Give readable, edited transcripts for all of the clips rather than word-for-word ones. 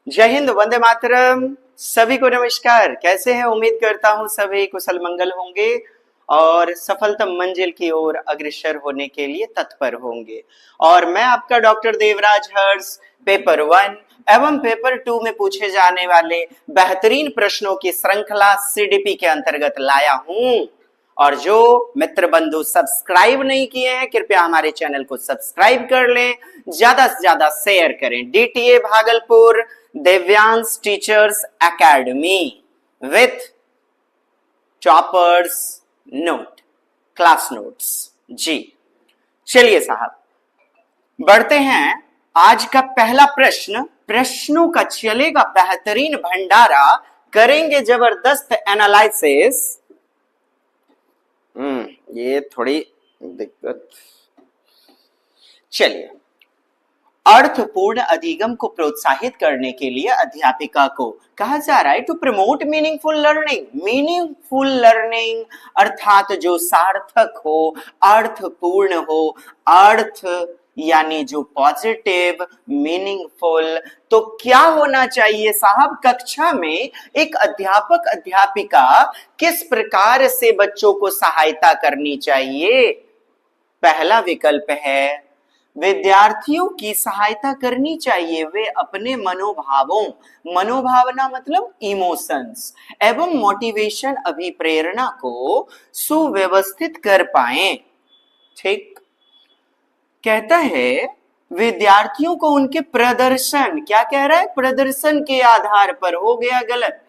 जय हिंद, वंदे मातरम। सभी को नमस्कार। कैसे हैं? उम्मीद करता हूं सभी कुशल मंगल होंगे और सफलतम मंजिल की ओर अग्रसर होने के लिए तत्पर होंगे। और मैं आपका डॉक्टर देवराज हर्ष पेपर 1 एवं पेपर 2 में पूछे जाने वाले बेहतरीन प्रश्नों की श्रृंखला सीडीपी के अंतर्गत लाया हूं। और जो मित्र बंधु सब्सक्राइब नहीं किए हैं, कृपया हमारे चैनल को सब्सक्राइब कर लें, ज्यादा से ज्यादा शेयर करें। DTA Bhagalpur Divyansh teachers academy with toppers note, class notes. जी चलिए साहब, बढ़ते हैं। आज का पहला प्रश्न, प्रश्नों का चलेगा बेहतरीन भंडारा, करेंगे जबरदस्त एनालिसिस। ये थोड़ी दिक्कत। चलिए, अर्थपूर्ण अधिगम को प्रोत्साहित करने के लिए अध्यापिका को कहा जा रहा है to promote meaningful learning. Meaningful learning अर्थात जो सार्थक हो, अर्थपूर्ण हो, अर्थ यानी जो पॉजिटिव, मीनिंगफुल। तो क्या होना चाहिए साहब? कक्षा में एक अध्यापक अध्यापिका किस प्रकार से बच्चों को सहायता करनी चाहिए? पहला विकल्प है विद्यार्थियों की सहायता करनी चाहिए। वे अपने मनोभावों, मनोभावना मतलब इमोशंस एवं मोटिवेशन, अभिप्रेरणा को सुव्यवस्थित कर पाए। ठीक, कहता है विद्यार्थियों को उनके प्रदर्शन, क्या कह रहा है? प्रदर्शन के आधार पर। हो गया गलत।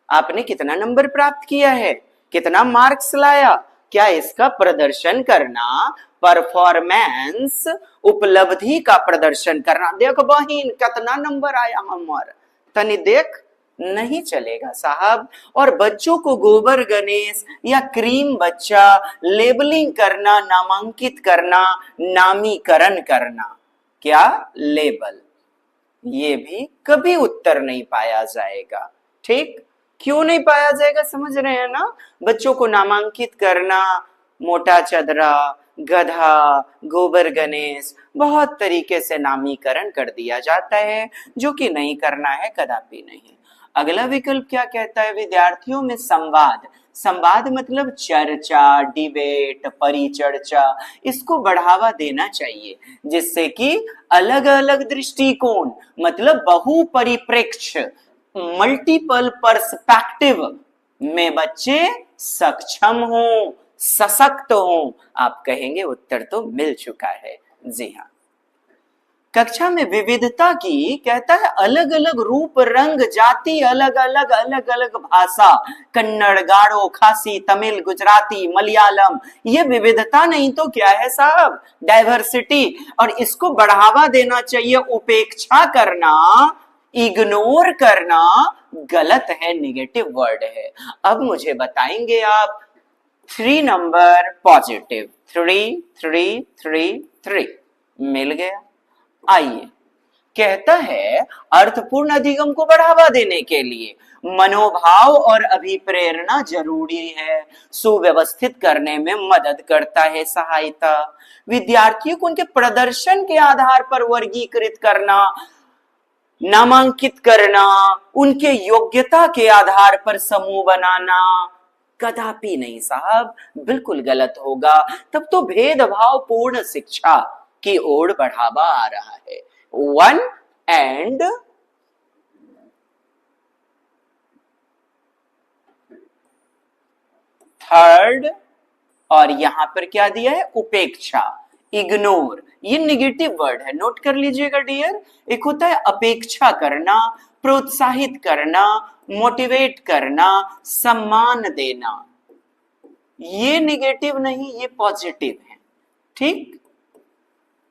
आपने कितना नंबर प्राप्त किया है, कितना मार्क्स लाया, क्या इसका प्रदर्शन करना, परफॉर्मेंस, उपलब्धि का प्रदर्शन करना। देख बहिन कितना नंबर आया हमारा, तनी देख, नहीं चलेगा साहब। और बच्चों को गोबर गणेश या क्रीम बच्चा लेबलिंग करना, नामांकित करना, नामीकरण करना, क्या लेबल, ये भी कभी उत्तर नहीं पाया जाएगा। ठीक, क्यों नहीं पाया जाएगा? समझ रहे हैं ना? बच्चों को नामांकित करना, मोटा चदरा, गधा, गोबर गणेश, बहुत तरीके से नामीकरण कर दिया जाता है, जो कि नहीं करना है, कदापि नहीं। अगला विकल्प क्या कहता है? विद्यार्थियों में संवाद, संवाद मतलब चर्चा, डिबेट, परिचर्चा, इसको बढ़ावा देना चाहिए, जिससे कि अलग अलग दृष्टिकोण मतलब बहुपरिप्रेक्ष्य, मल्टीपल पर्सपेक्टिव में बच्चे सक्षम हों, सशक्त हों। आप कहेंगे उत्तर तो मिल चुका है। जी हाँ। कक्षा में विविधता की, कहता है अलग अलग रूप, रंग, जाति, अलग अलग अलग अलग भाषा, कन्नड़, गारो, खासी, तमिल, गुजराती, मलयालम, ये विविधता नहीं तो क्या है साहब? डाइवर्सिटी। और इसको बढ़ावा देना चाहिए। उपेक्षा करना, इग्नोर करना गलत है, नेगेटिव वर्ड है। अब मुझे बताएंगे आप 3 नंबर पॉजिटिव, 3 3 3 3 मिल गया। आइए, कहता है अर्थपूर्ण अधिगम को बढ़ावा देने के लिए मनोभाव और अभिप्रेरणा जरूरी है, सुव्यवस्थित करने में मदद करता है सहायता। विद्यार्थियों को उनके प्रदर्शन के आधार पर वर्गीकृत करना, नामांकित करना, उनके योग्यता के आधार पर समूह बनाना, कदापि नहीं साहब, बिल्कुल गलत होगा। तब तो भेदभाव पूर्ण शिक्षा की ओर बढ़ावा आ रहा है। 1 एंड 3 और यहां पर क्या दिया है? उपेक्षा, इग्नोर। ये निगेटिव वर्ड है, नोट कर लीजिएगा डियर। एक होता है अपेक्षा करना, प्रोत्साहित करना, मोटिवेट करना, सम्मान देना। ये निगेटिव नहीं, ये पॉजिटिव है। ठीक,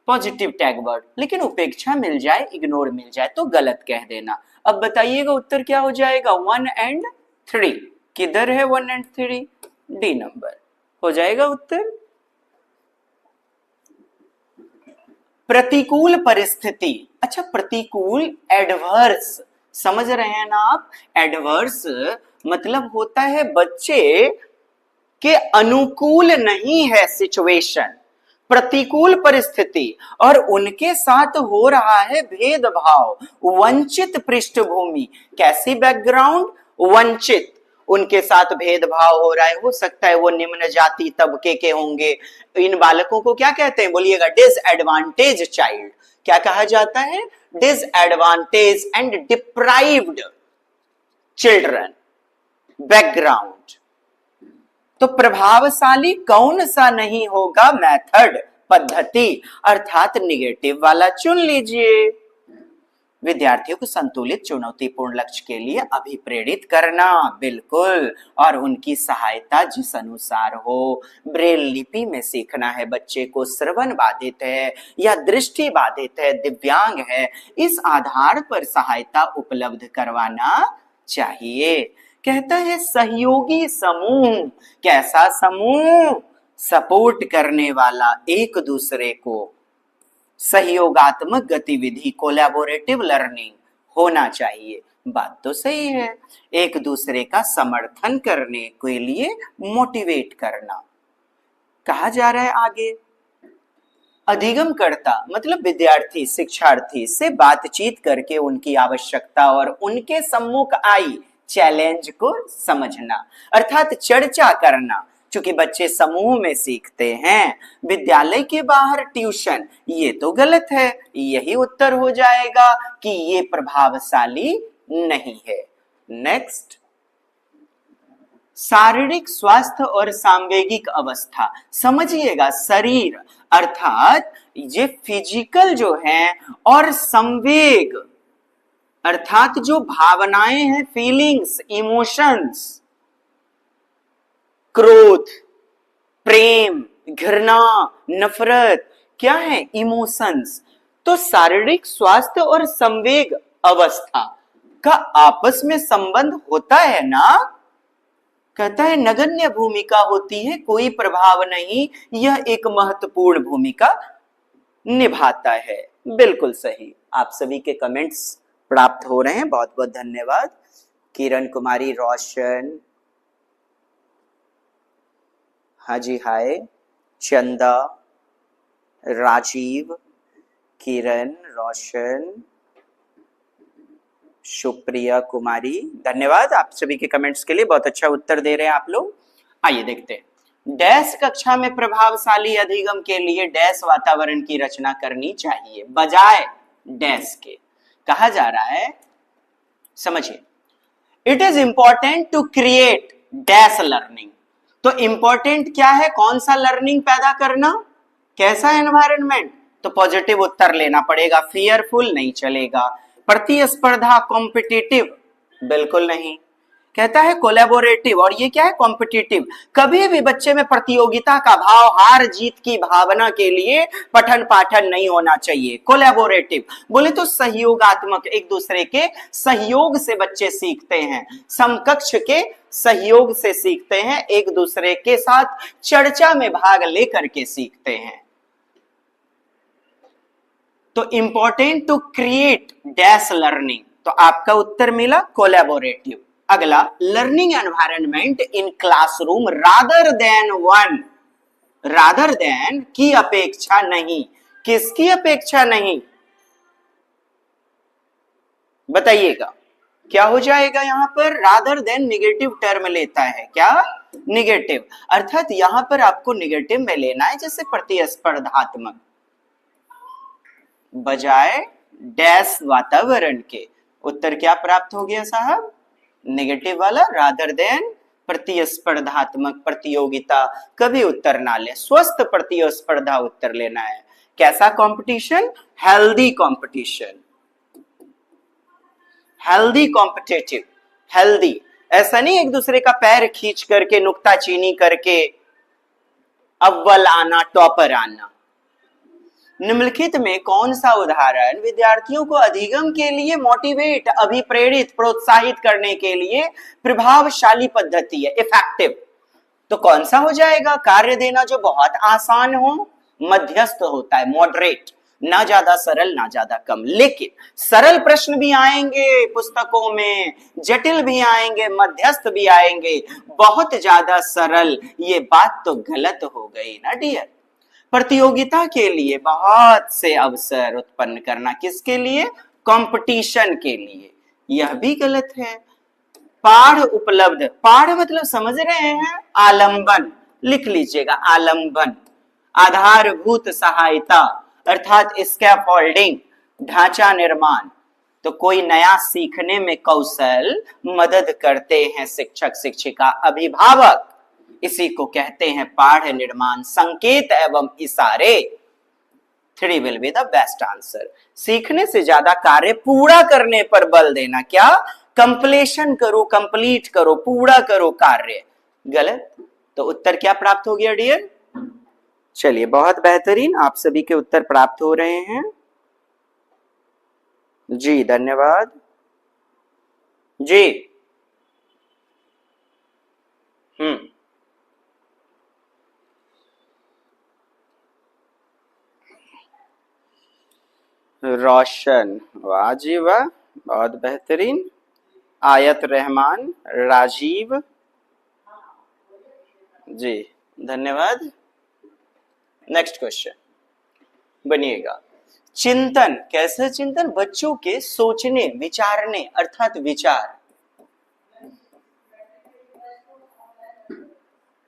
पॉजिटिव टैग वर्ड। लेकिन उपेक्षा मिल जाए, इग्नोर मिल जाए तो गलत कह देना। अब बताइएगा उत्तर क्या हो जाएगा? 1 एंड 3। किधर है 1 एंड 3? डी नंबर हो जाएगा उत्तर। प्रतिकूल परिस्थिति, अच्छा प्रतिकूल, एडवर्स, समझ रहे हैं ना आप? एडवर्स मतलब होता है बच्चे के अनुकूल नहीं है सिचुएशन, प्रतिकूल परिस्थिति और उनके साथ हो रहा है भेदभाव, वंचित पृष्ठभूमि, कैसी बैकग्राउंड, वंचित, उनके साथ भेदभाव हो रहा है, हो सकता है वो निम्न जाति तबके के होंगे। इन बालकों को क्या कहते हैं, बोलिएगा, डिसएडवांटेज चाइल्ड। क्या कहा जाता है, disadvantage and deprived children, background. तो प्रभावशाली कौन सा नहीं होगा, मेथड, पद्धति, अर्थात निगेटिव वाला चुन लीजिए। विद्यार्थियों को संतुलित चुनौतीपूर्ण लक्ष्य के लिए अभिप्रेरित करना, बिल्कुल, और उनकी सहायता जिस अनुसार हो। ब्रेल लिपि में सीखना है बच्चे को, श्रवण बाधित है या दृष्टि बाधित है, दिव्यांग है, इस आधार पर सहायता उपलब्ध करवाना चाहिए। कहता है सहयोगी समूह, कैसा समूह, सपोर्ट करने वाला, एक दूसरे को सहयोगात्मक गतिविधि, कोलैबोरेटिव लर्निंग होना चाहिए। बात तो सही है, एक दूसरे का समर्थन करने के लिए मोटिवेट करना। कहा जा रहा है आगे, अधिगमकर्ता मतलब विद्यार्थी, शिक्षार्थी से बातचीत करके उनकी आवश्यकता और उनके सम्मुख आई चैलेंज को समझना, अर्थात चर्चा करना। चूंकि बच्चे समूह में सीखते हैं, विद्यालय के बाहर ट्यूशन, ये तो गलत है, यही उत्तर हो जाएगा कि ये प्रभावशाली नहीं है। नेक्स्ट, शारीरिक स्वास्थ्य और सांवेगिक अवस्था, समझिएगा, शरीर अर्थात ये फिजिकल जो है और संवेग अर्थात जो भावनाएं हैं, फीलिंग्स, इमोशंस, क्रोध, प्रेम, घृणा, नफरत, क्या है, इमोशंस। तो शारीरिक स्वास्थ्य और संवेग अवस्था का आपस में संबंध होता है ना, कहता है नगण्य भूमिका होती है, कोई प्रभाव नहीं, यह एक महत्वपूर्ण भूमिका निभाता है। बिल्कुल सही, आप सभी के कमेंट्स प्राप्त हो रहे हैं, बहुत बहुत धन्यवाद। किरण कुमारी, रोशन, हाँ जी, हाय, चंदा, राजीव, किरण, रोशन, सुप्रिया कुमारी, धन्यवाद आप सभी के कमेंट्स के लिए, बहुत अच्छा उत्तर दे रहे हैं आप लोग। आइए देखते हैं, डैश कक्षा में प्रभावशाली अधिगम के लिए डैश वातावरण की रचना करनी चाहिए, बजाय डैश के। कहा जा रहा है, समझिए, it is important to create dash learning. तो इंपॉर्टेंट क्या है, कौन सा लर्निंग पैदा करना, कैसा एनवायरनमेंट, तो पॉजिटिव उत्तर लेना पड़ेगा, फियरफुल नहीं चलेगा। प्रतिस्पर्धा, कॉम्पिटिटिव, बिल्कुल नहीं। कहता है कोलैबोरेटिव, और ये क्या है, कॉम्पिटिटिव। कभी भी बच्चे में प्रतियोगिता का भाव, हार जीत की भावना के लिए पठन पाठन नहीं होना चाहिए। कोलैबोरेटिव बोले तो सहयोगात्मक, एक दूसरे के सहयोग से बच्चे सीखते हैं, समकक्ष के सहयोग से सीखते हैं, एक दूसरे के साथ चर्चा में भाग लेकर के सीखते हैं। तो important to create dash learning, तो आपका उत्तर मिला कोलैबोरेटिव। अगला, learning environment in classroom rather than one, rather than की अपेक्षा नहीं, किसकी अपेक्षा नहीं, बताइएगा क्या हो जाएगा यहां पर, रादर देन निगेटिव टर्म लेता है, क्या, निगेटिव, अर्थात यहां पर आपको निगेटिव में लेना है, जैसे प्रतिस्पर्धात्मक, बजाय डैश वातावरण के। उत्तर क्या प्राप्त हो गया साहब, नेगेटिव वाला, रादर देन प्रतिस्पर्धात्मक, प्रतियोगिता, कभी उत्तर ना ले, स्वस्थ प्रतिस्पर्धा उत्तर लेना है। कैसा competition, healthy competition, healthy competitive, healthy, ऐसा नहीं एक दूसरे का पैर खींच करके, नुक्ताचीनी करके अव्वल आना, टॉपर आना। निम्नलिखित में कौन सा उदाहरण विद्यार्थियों को अधिगम के लिए मोटिवेट, अभिप्रेरित, प्रोत्साहित करने के लिए प्रभावशाली पद्धति है, इफेक्टिव। तो कौन सा हो जाएगा, कार्य देना जो बहुत आसान हो, मध्यस्थ होता है, मॉडरेट, ना ज्यादा सरल ना ज्यादा कम। लेकिन सरल प्रश्न भी आएंगे पुस्तकों में, जटिल भी आएंगे, मध्यस्थ भी आएंगे, बहुत ज्यादा सरल, ये बात तो गलत हो गई ना डियर। प्रतियोगिता के लिए बहुत से अवसर उत्पन्न करना, किसके लिए? कंपटीशन के लिए। यह भी गलत है। पाढ़ उपलब्ध, पाढ़ मतलब समझ रहे हैं, आलंबन, लिख लीजिएगा आलंबन। आधारभूत सहायता अर्थात स्कैफोल्डिंग, ढांचा निर्माण। तो कोई नया सीखने में कौशल मदद करते हैं शिक्षक शिक्षिका अभिभावक, इसी को कहते हैं पाढ़ निर्माण। संकेत एवं इशारे, 3 will be the best answer. सीखने से ज्यादा कार्य पूरा करने पर बल देना, क्या? कंप्लीशन करो, कंप्लीट करो, पूरा करो कार्य। गलत। तो उत्तर क्या प्राप्त हो गया डियर? चलिए बहुत बेहतरीन, आप सभी के उत्तर प्राप्त हो रहे हैं जी, धन्यवाद जी। रोशन, वाह जी वाह, बहुत बेहतरीन। आयत रहमान, राजीव जी, धन्यवाद। नेक्स्ट क्वेश्चन बनिएगा। चिंतन, कैसे चिंतन? बच्चों के सोचने विचारने अर्थात विचार,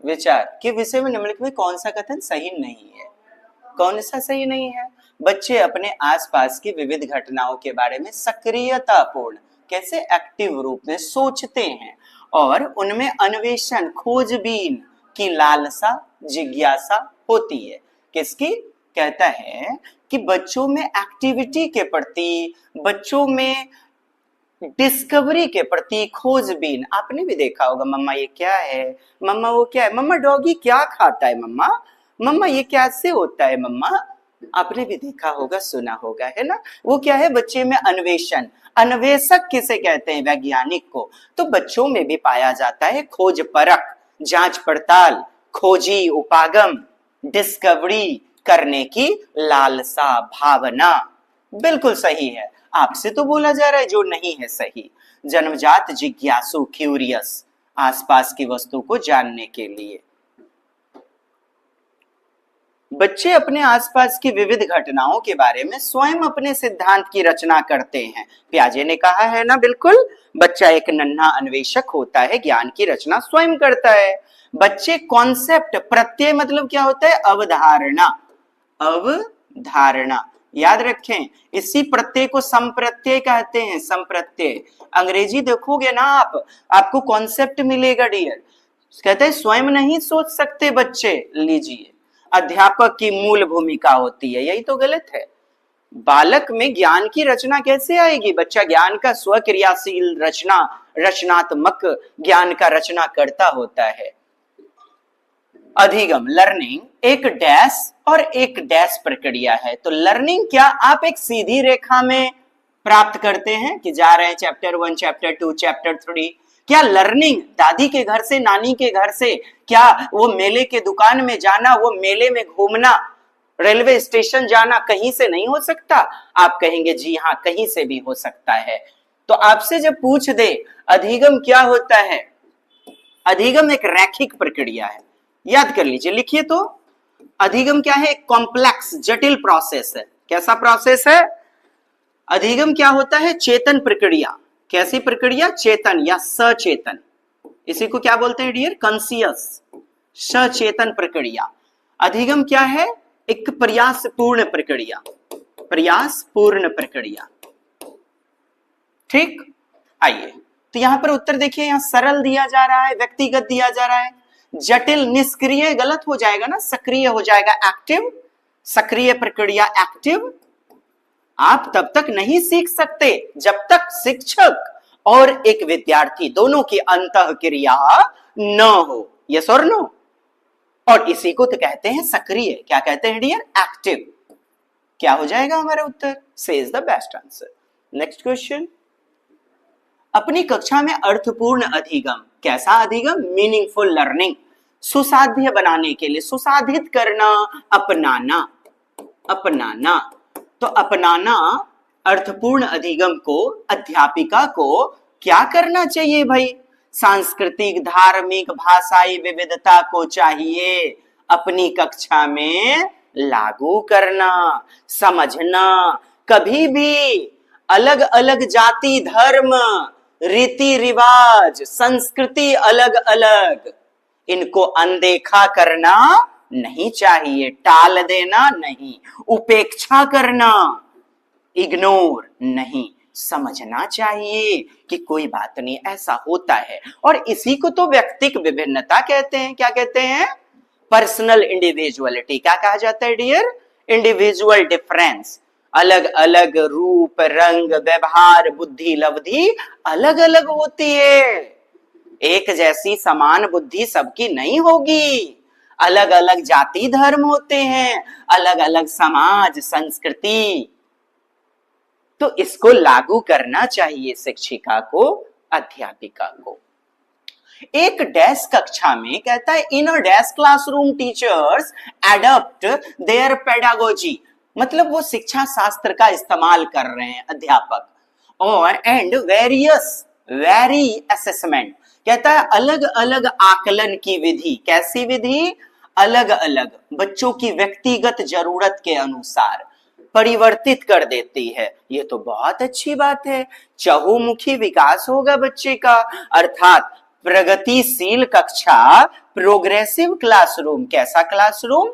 विचार के विषय में निम्नलिखित में कौन सा कथन सही नहीं है? कौन सा सही नहीं है? बच्चे अपने आसपास की विविध घटनाओं के बारे में सक्रियतापूर्ण, कैसे एक्टिव रूप में सोचते हैं और उनमें अन्वेषण, खोजबीन की लालसा, जिज्ञासा होती है। किसकी? कहता है कि बच्चों में एक्टिविटी के प्रति, बच्चों में डिस्कवरी के प्रति खोजबीन। आपने भी देखा होगा, मम्मा ये क्या है, मम्मा वो क्या है, मम्मा डॉगी क्या खाता है, मम्मा मम्मा ये कैसे होता है मम्मा। आपने भी देखा होगा, सुना होगा, है ना? वो क्या है? बच्चे में अन्वेषण। अन्वेषक किसे कहते हैं? वैज्ञानिक को। तो बच्चों में भी पाया जाता है खोज परख, जांच पड़ताल, खोजी, उपागम, डिस्कवरी करने की लालसा, भावना। बिल्कुल सही है। आपसे तो बोला जा रहा है जो नहीं है सही। जन्मजात जिज्ञासु, क्यूरियस, आसपास की वस्तु को जानने के लिए। बच्चे अपने आसपास की विविध घटनाओं के बारे में स्वयं अपने सिद्धांत की रचना करते हैं। पियाजे ने कहा है ना, बिल्कुल, बच्चा एक नन्हा अन्वेषक होता है, ज्ञान की रचना स्वयं करता है। बच्चे कॉन्सेप्ट, प्रत्यय मतलब क्या होता है? अवधारणा, अवधारणा याद रखें। इसी प्रत्यय को संप्रत्यय कहते हैं, संप्रत्यय। अंग्रेजी देखोगे ना आप, आपको कॉन्सेप्ट मिलेगा डियर। कहते हैं स्वयं नहीं सोच सकते बच्चे। लीजिए, अध्यापक की मूल भूमिका होती है, यही तो गलत है। बालक में ज्ञान की रचना कैसे आएगी? बच्चा ज्ञान का स्वक्रियाशील रचना, रचनात्मक ज्ञान का रचना करता होता है। अधिगम, लर्निंग एक डैश और एक डैश प्रक्रिया है। तो लर्निंग क्या आप एक सीधी रेखा में प्राप्त करते हैं कि जा रहे हैं चैप्टर 1, चैप्टर 2, चैप्टर 3? क्या लर्निंग दादी के घर से, नानी के घर से, क्या वो मेले के दुकान में जाना, वो मेले में घूमना, रेलवे स्टेशन जाना, कहीं से नहीं हो सकता? आप कहेंगे जी हाँ, कहीं से भी हो सकता है। तो आपसे जब पूछ दे अधिगम क्या होता है, अधिगम एक रैखिक प्रक्रिया है। याद कर लीजिए, लिखिए तो। अधिगम क्या है? एक कॉम्प्लेक्स, जटिल प्रोसेस है। कैसा प्रोसेस है? अधिगम क्या होता है? चेतन प्रक्रिया। कैसी प्रक्रिया? चेतन या सचेतन। इसी को क्या बोलते हैं डियर? कॉन्शियस, सचेतन प्रक्रिया। अधिगम क्या है? एक प्रयासपूर्ण प्रक्रिया, प्रयासपूर्ण प्रक्रिया। ठीक, आइए तो यहां पर उत्तर देखिए, यहां सरल दिया जा रहा है, व्यक्तिगत दिया जा रहा है। जटिल, निष्क्रिय गलत हो जाएगा ना, सक्रिय हो जाएगा, एक्टिव। सक्रिय प्रक्रिया, एक्टिव। आप तब तक नहीं सीख सकते जब तक शिक्षक और एक विद्यार्थी दोनों की अंतःक्रिया न हो। यस और नो? और इसी को तो कहते हैं सक्रिय। क्या कहते हैं डियर? एक्टिव। क्या हो जाएगा हमारा उत्तर? से is the best answer. Next question. अपनी कक्षा में अर्थपूर्ण अधिगम, कैसा अधिगम? मीनिंगफुल लर्निंग, सुसाध्य बनाने के लिए, सुसाधित करना, अपनाना, अपनाना। तो अपनाना अर्थपूर्ण अधिगम को अध्यापिका को क्या करना चाहिए भाई? सांस्कृतिक, धार्मिक, भाषाई विविधता को चाहिए अपनी कक्षा में लागू करना, समझना। कभी भी अलग अलग जाति, धर्म, रीति रिवाज, संस्कृति अलग अलग, इनको अनदेखा करना नहीं चाहिए, टाल देना नहीं, उपेक्षा करना, इग्नोर नहीं, समझना चाहिए कि कोई बात नहीं, ऐसा होता है। और इसी को तो व्यक्तिक विभिन्नता कहते हैं। क्या कहते हैं? Personal individuality. क्या कहा जाता है डियर? Individual difference. अलग अलग रूप, रंग, व्यवहार, बुद्धि, लब्धि अलग अलग होती है। एक जैसी समान बुद्धि सबकी नहीं होगी। अलग अलग जाति धर्म होते हैं, अलग अलग समाज संस्कृति। तो इसको लागू करना चाहिए शिक्षिका को, अध्यापिका को। एक डैश कक्षा में कहता है in a dash classroom teachers adapt their pedagogy, मतलब वो शिक्षा शास्त्र का इस्तेमाल कर रहे हैं अध्यापक। और एंड वेरी असेसमेंट, कहता है अलग अलग आकलन की विधि। कैसी विधि? अलग अलग, बच्चों की व्यक्तिगत जरूरत के अनुसार परिवर्तित कर देती है। ये तो बहुत अच्छी बात है। चहुमुखी विकास होगा बच्चे का, अर्थात प्रगतिशील कक्षा, प्रोग्रेसिव क्लासरूम। कैसा क्लासरूम?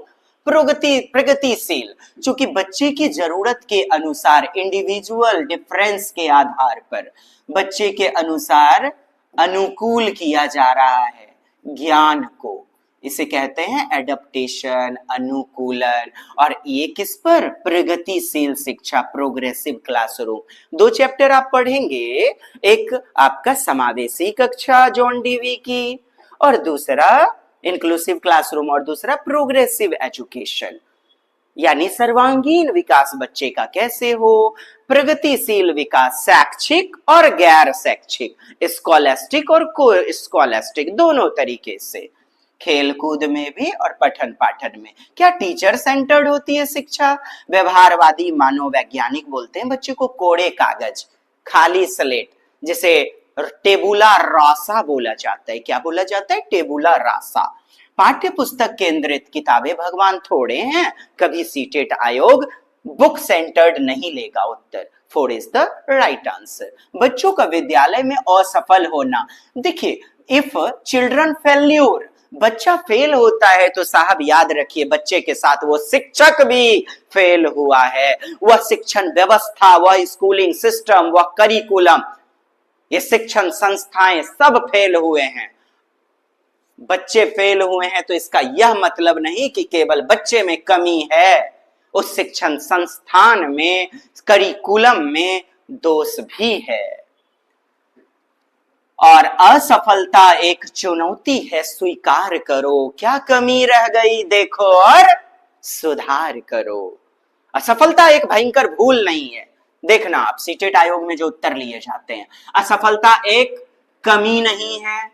प्रगतिशील, चूंकि बच्चे की जरूरत के अनुसार, इंडिविजुअल डिफरेंस के आधार पर बच्चे के अनुसार अनुकूल किया जा रहा है ज्ञान को। इसे कहते हैं एडप्टेशन, अनुकूलन। और ये किस पर? प्रगतिशील शिक्षा, प्रोग्रेसिव क्लासरूम। 2 चैप्टर आप पढ़ेंगे, एक आपका समावेशी कक्षा जॉन डीवी की, और दूसरा इंक्लूसिव क्लासरूम, और दूसरा प्रोग्रेसिव एजुकेशन, यानी सर्वांगीण विकास बच्चे का कैसे हो। प्रगतिशील विकास शैक्षिक और गैर शैक्षिक, स्कॉलेस्टिक और को स्कॉलेस्टिक, दोनों तरीके से, खेल कूद में भी और पठन पाठन में। क्या टीचर सेंटर्ड होती है शिक्षा? व्यवहारवादी मानववैज्ञानिक बोलते हैं बच्चे को कोड़े कागज, खाली स्लेट, जिसे टेबुला रासा बोला जाता है। क्या बोला जाता है? टेबुला रासा। पाठ्य पुस्तक केंद्रित किताबें भगवान थोड़े हैं, कभी सीटेट आयोग बुक सेंटर्ड नहीं लेगा उत्तर। 4 इज द राइट आंसर। बच्चों का विद्यालय में असफल होना, देखिए इफ चिल्ड्रन फेल्यूर, बच्चा फेल होता है तो साहब याद रखिए बच्चे के साथ वो शिक्षक भी फेल हुआ है। वह शिक्षण व्यवस्था, वह स्कूलिंग सिस्टम, वह करिकुलम, ये शिक्षण संस्थाएं सब फेल हुए हैं। बच्चे फेल हुए हैं तो इसका यह मतलब नहीं कि केवल बच्चे में कमी है, उस शिक्षण संस्थान में, करिकुलम में दोष भी है। और असफलता एक चुनौती है, स्वीकार करो। क्या कमी रह गई देखो और सुधार करो। असफलता एक भयंकर भूल नहीं है। देखना आप सीटेट आयोग में जो उत्तर लिए जाते हैं, असफलता एक कमी नहीं है,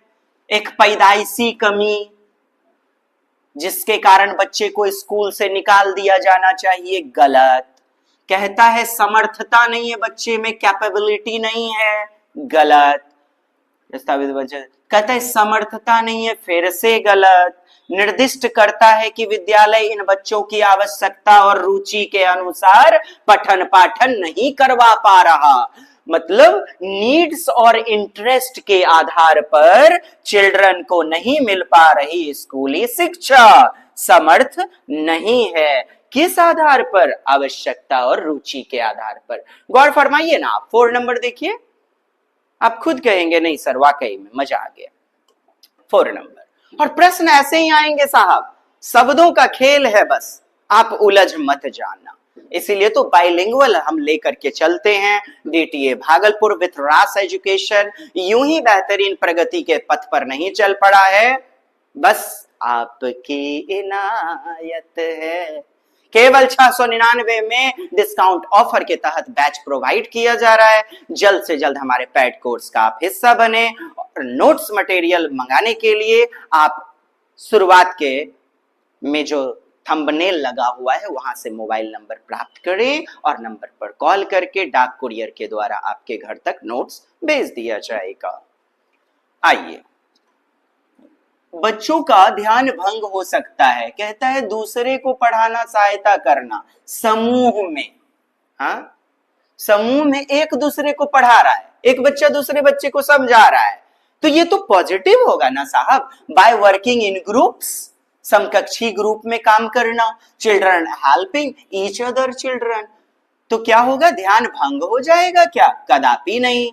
एक पैदाइशी कमी जिसके कारण बच्चे को स्कूल से निकाल दिया जाना चाहिए, गलत। कहता है समर्थता नहीं है बच्चे में, कैपेबिलिटी नहीं है, गलत। कहता है समर्थता नहीं है, फिर से गलत। निर्दिष्ट करता है कि विद्यालय इन बच्चों की आवश्यकता और रुचि के अनुसार पठन पाठन नहीं करवा पा रहा, मतलब नीड्स और इंटरेस्ट के आधार पर चिल्ड्रन को नहीं मिल पा रही स्कूली शिक्षा, समर्थ नहीं है। किस आधार पर? आवश्यकता और रुचि के आधार पर। गौर फरमाइए ना आप, 4 नंबर देखिए, आप खुद कहेंगे नहीं सर वाकई में मजा आ गया। 4 नंबर। और प्रश्न ऐसे ही आएंगे साहब, शब्दों का खेल है, बस आप उलझ मत जाना। इसीलिए तो बाइलिंगुअल हम लेकर के चलते हैं। डीटीए भागलपुर विथ रास एजुकेशन यूं ही बेहतरीन प्रगति के पथ पर नहीं चल पड़ा है, बस आपकी इनायत है। केवल 699 में डिस्काउंट ऑफर के तहत बैच प्रोवाइड किया जा रहा है। जल्द से जल्द हमारे पैड कोर्स का आप हिस्सा बने। और नोट्स मटेरियल मंगाने के लिए आप शुरुआत के में जो थंबनेल लगा हुआ है वहां से मोबाइल नंबर प्राप्त करें और नंबर पर कॉल करके डाक कुरियर के द्वारा आपके घर तक नोट्स भेज दिया जाएगा। आइए बच्चों का ध्यान भंग हो सकता है, कहता है दूसरे को पढ़ाना, सहायता करना समूह में। हाँ, समूह में एक दूसरे को पढ़ा रहा है, एक बच्चा दूसरे बच्चे को समझा रहा है, तो ये तो पॉजिटिव होगा ना साहब। बाय वर्किंग इन ग्रुप्स, समकक्षी ग्रुप में काम करना, children helping each other children, तो क्या होगा, ध्यान भंग हो जाएगा क्या? कदापि नहीं।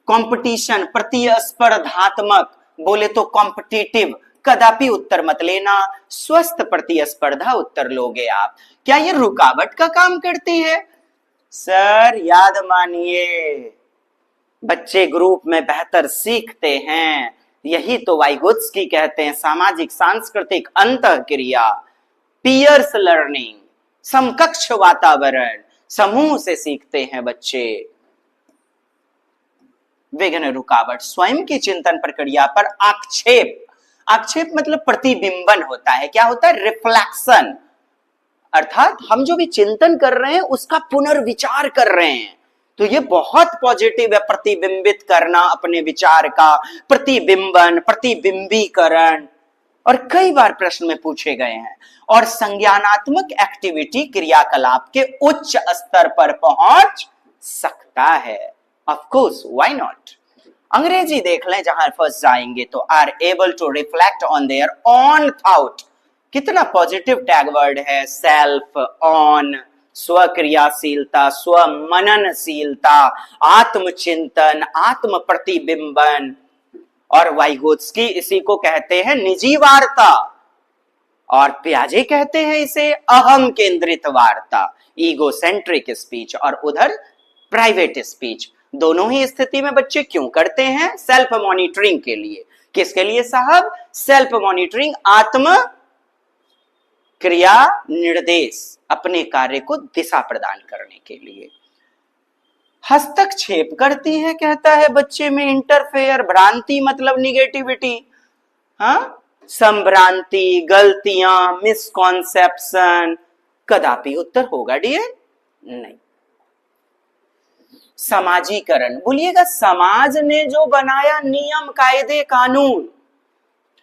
कंपटीशन, प्रतिस्पर्धात्मक, बोले तो कॉम्पिटिटिव, कदापि उत्तर मत लेना। स्वस्थ प्रतिस्पर्धा उत्तर लोगे आप। क्या ये रुकावट का काम करती है? सर याद मानिए, बच्चे ग्रुप में बेहतर सीखते हैं, यही तो वाइगोत्स्की कहते हैं सामाजिक सांस्कृतिक अंतःक्रिया, पीयर्स लर्निंग, समकक्ष वातावरण, समूह से सीखते हैं बच्चे। विघ्न, रुकावट, स्वयं की चिंतन प्रक्रिया पर आक्षेप, आक्षेप मतलब प्रतिबिंबन होता है। क्या होता है? रिफ्लेक्शन, अर्थात हम जो भी चिंतन कर रहे हैं उसका पुनर्विचार कर रहे हैं, तो ये बहुत पॉजिटिव है। प्रतिबिंबित करना अपने विचार का, प्रतिबिंबन, प्रतिबिंबीकरण, और कई बार प्रश्न में पूछे गए हैं। और संज्ञानात्मक एक्टिविटी, क्रियाकलाप के उच्च स्तर पर पहुंच सकता है। Of course, why not. अंग्रेजी देख लें जहां फर्स्ट जाएंगे तो are able to reflect on their own thought, कितना पॉजिटिव टैग वर्ड है, सेल्फ, ऑन, स्वक्रियाशीलता, स्वमननशीलता, आत्मचिंतन, आत्म प्रतिबिंबन। और वाइगोत्स्की इसी को कहते हैं निजी वार्ता, और पियाजे कहते हैं इसे अहम केंद्रित वार्ता, ईगोसेंट्रिक स्पीच, और उधर प्राइवेट स्पीच। दोनों ही स्थिति में बच्चे क्यों करते हैं? सेल्फ मॉनिटरिंग के लिए। किसके लिए साहब? सेल्फ मॉनिटरिंग, आत्म क्रिया निर्देश, अपने कार्य को दिशा प्रदान करने के लिए। हस्तक्षेप करती है, कहता है बच्चे में इंटरफेयर, भ्रांति मतलब निगेटिविटी, हाँ, संभ्रांति, गलतियां, मिसकॉन्सेप्शन, कदापि उत्तर होगा डियर नहीं। समाजीकरण, बोलिएगा समाज ने जो बनाया नियम, कायदे, कानून,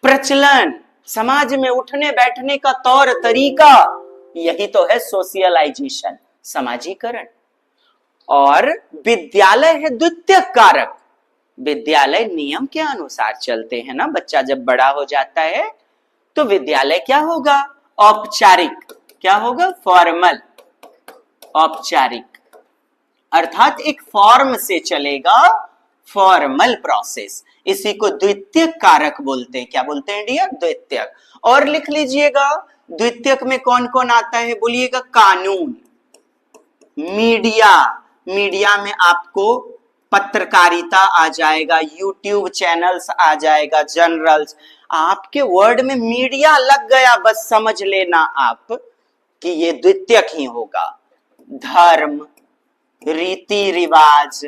प्रचलन, समाज में उठने बैठने का तौर तरीका, यही तो है सोशलाइजेशन, समाजीकरण। और विद्यालय है द्वितीयक कारक, विद्यालय नियम के अनुसार चलते हैं ना। बच्चा जब बड़ा हो जाता है तो विद्यालय क्या होगा? औपचारिक। क्या होगा? फॉर्मल, औपचारिक, अर्थात एक फॉर्म से चलेगा, फॉर्मल प्रोसेस। इसी को द्वितीयक कारक बोलते हैं। क्या बोलते हैं डियर? द्वितीयक। और लिख लीजिएगा द्वितीयक में कौन कौन आता है, बोलिएगा कानून, मीडिया, मीडिया में आपको पत्रकारिता आ जाएगा, यूट्यूब चैनल्स आ जाएगा, जर्नल्स। आपके वर्ड में मीडिया लग गया, बस समझ लेना आप कि ये द्वितीयक ही होगा। धर्म, रीति रिवाज,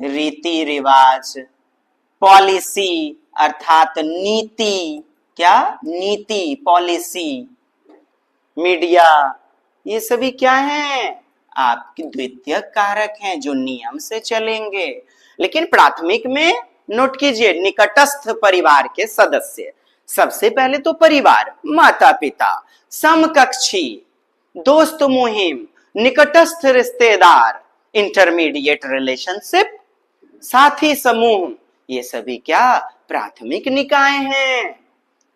रीति रिवाज, पॉलिसी अर्थात नीति, क्या? नीति, पॉलिसी, मीडिया, ये सभी क्या हैं? आपके द्वितीयक कारक हैं जो नियम से चलेंगे। लेकिन प्राथमिक में नोट कीजिए, निकटस्थ परिवार के सदस्य, सबसे पहले तो परिवार, माता पिता, समकक्षी, दोस्त मुहिम, निकटस्थ रिश्तेदार, इंटरमीडिएट रिलेशनशिप, साथी समूह, ये सभी क्या? प्राथमिक निकाय हैं।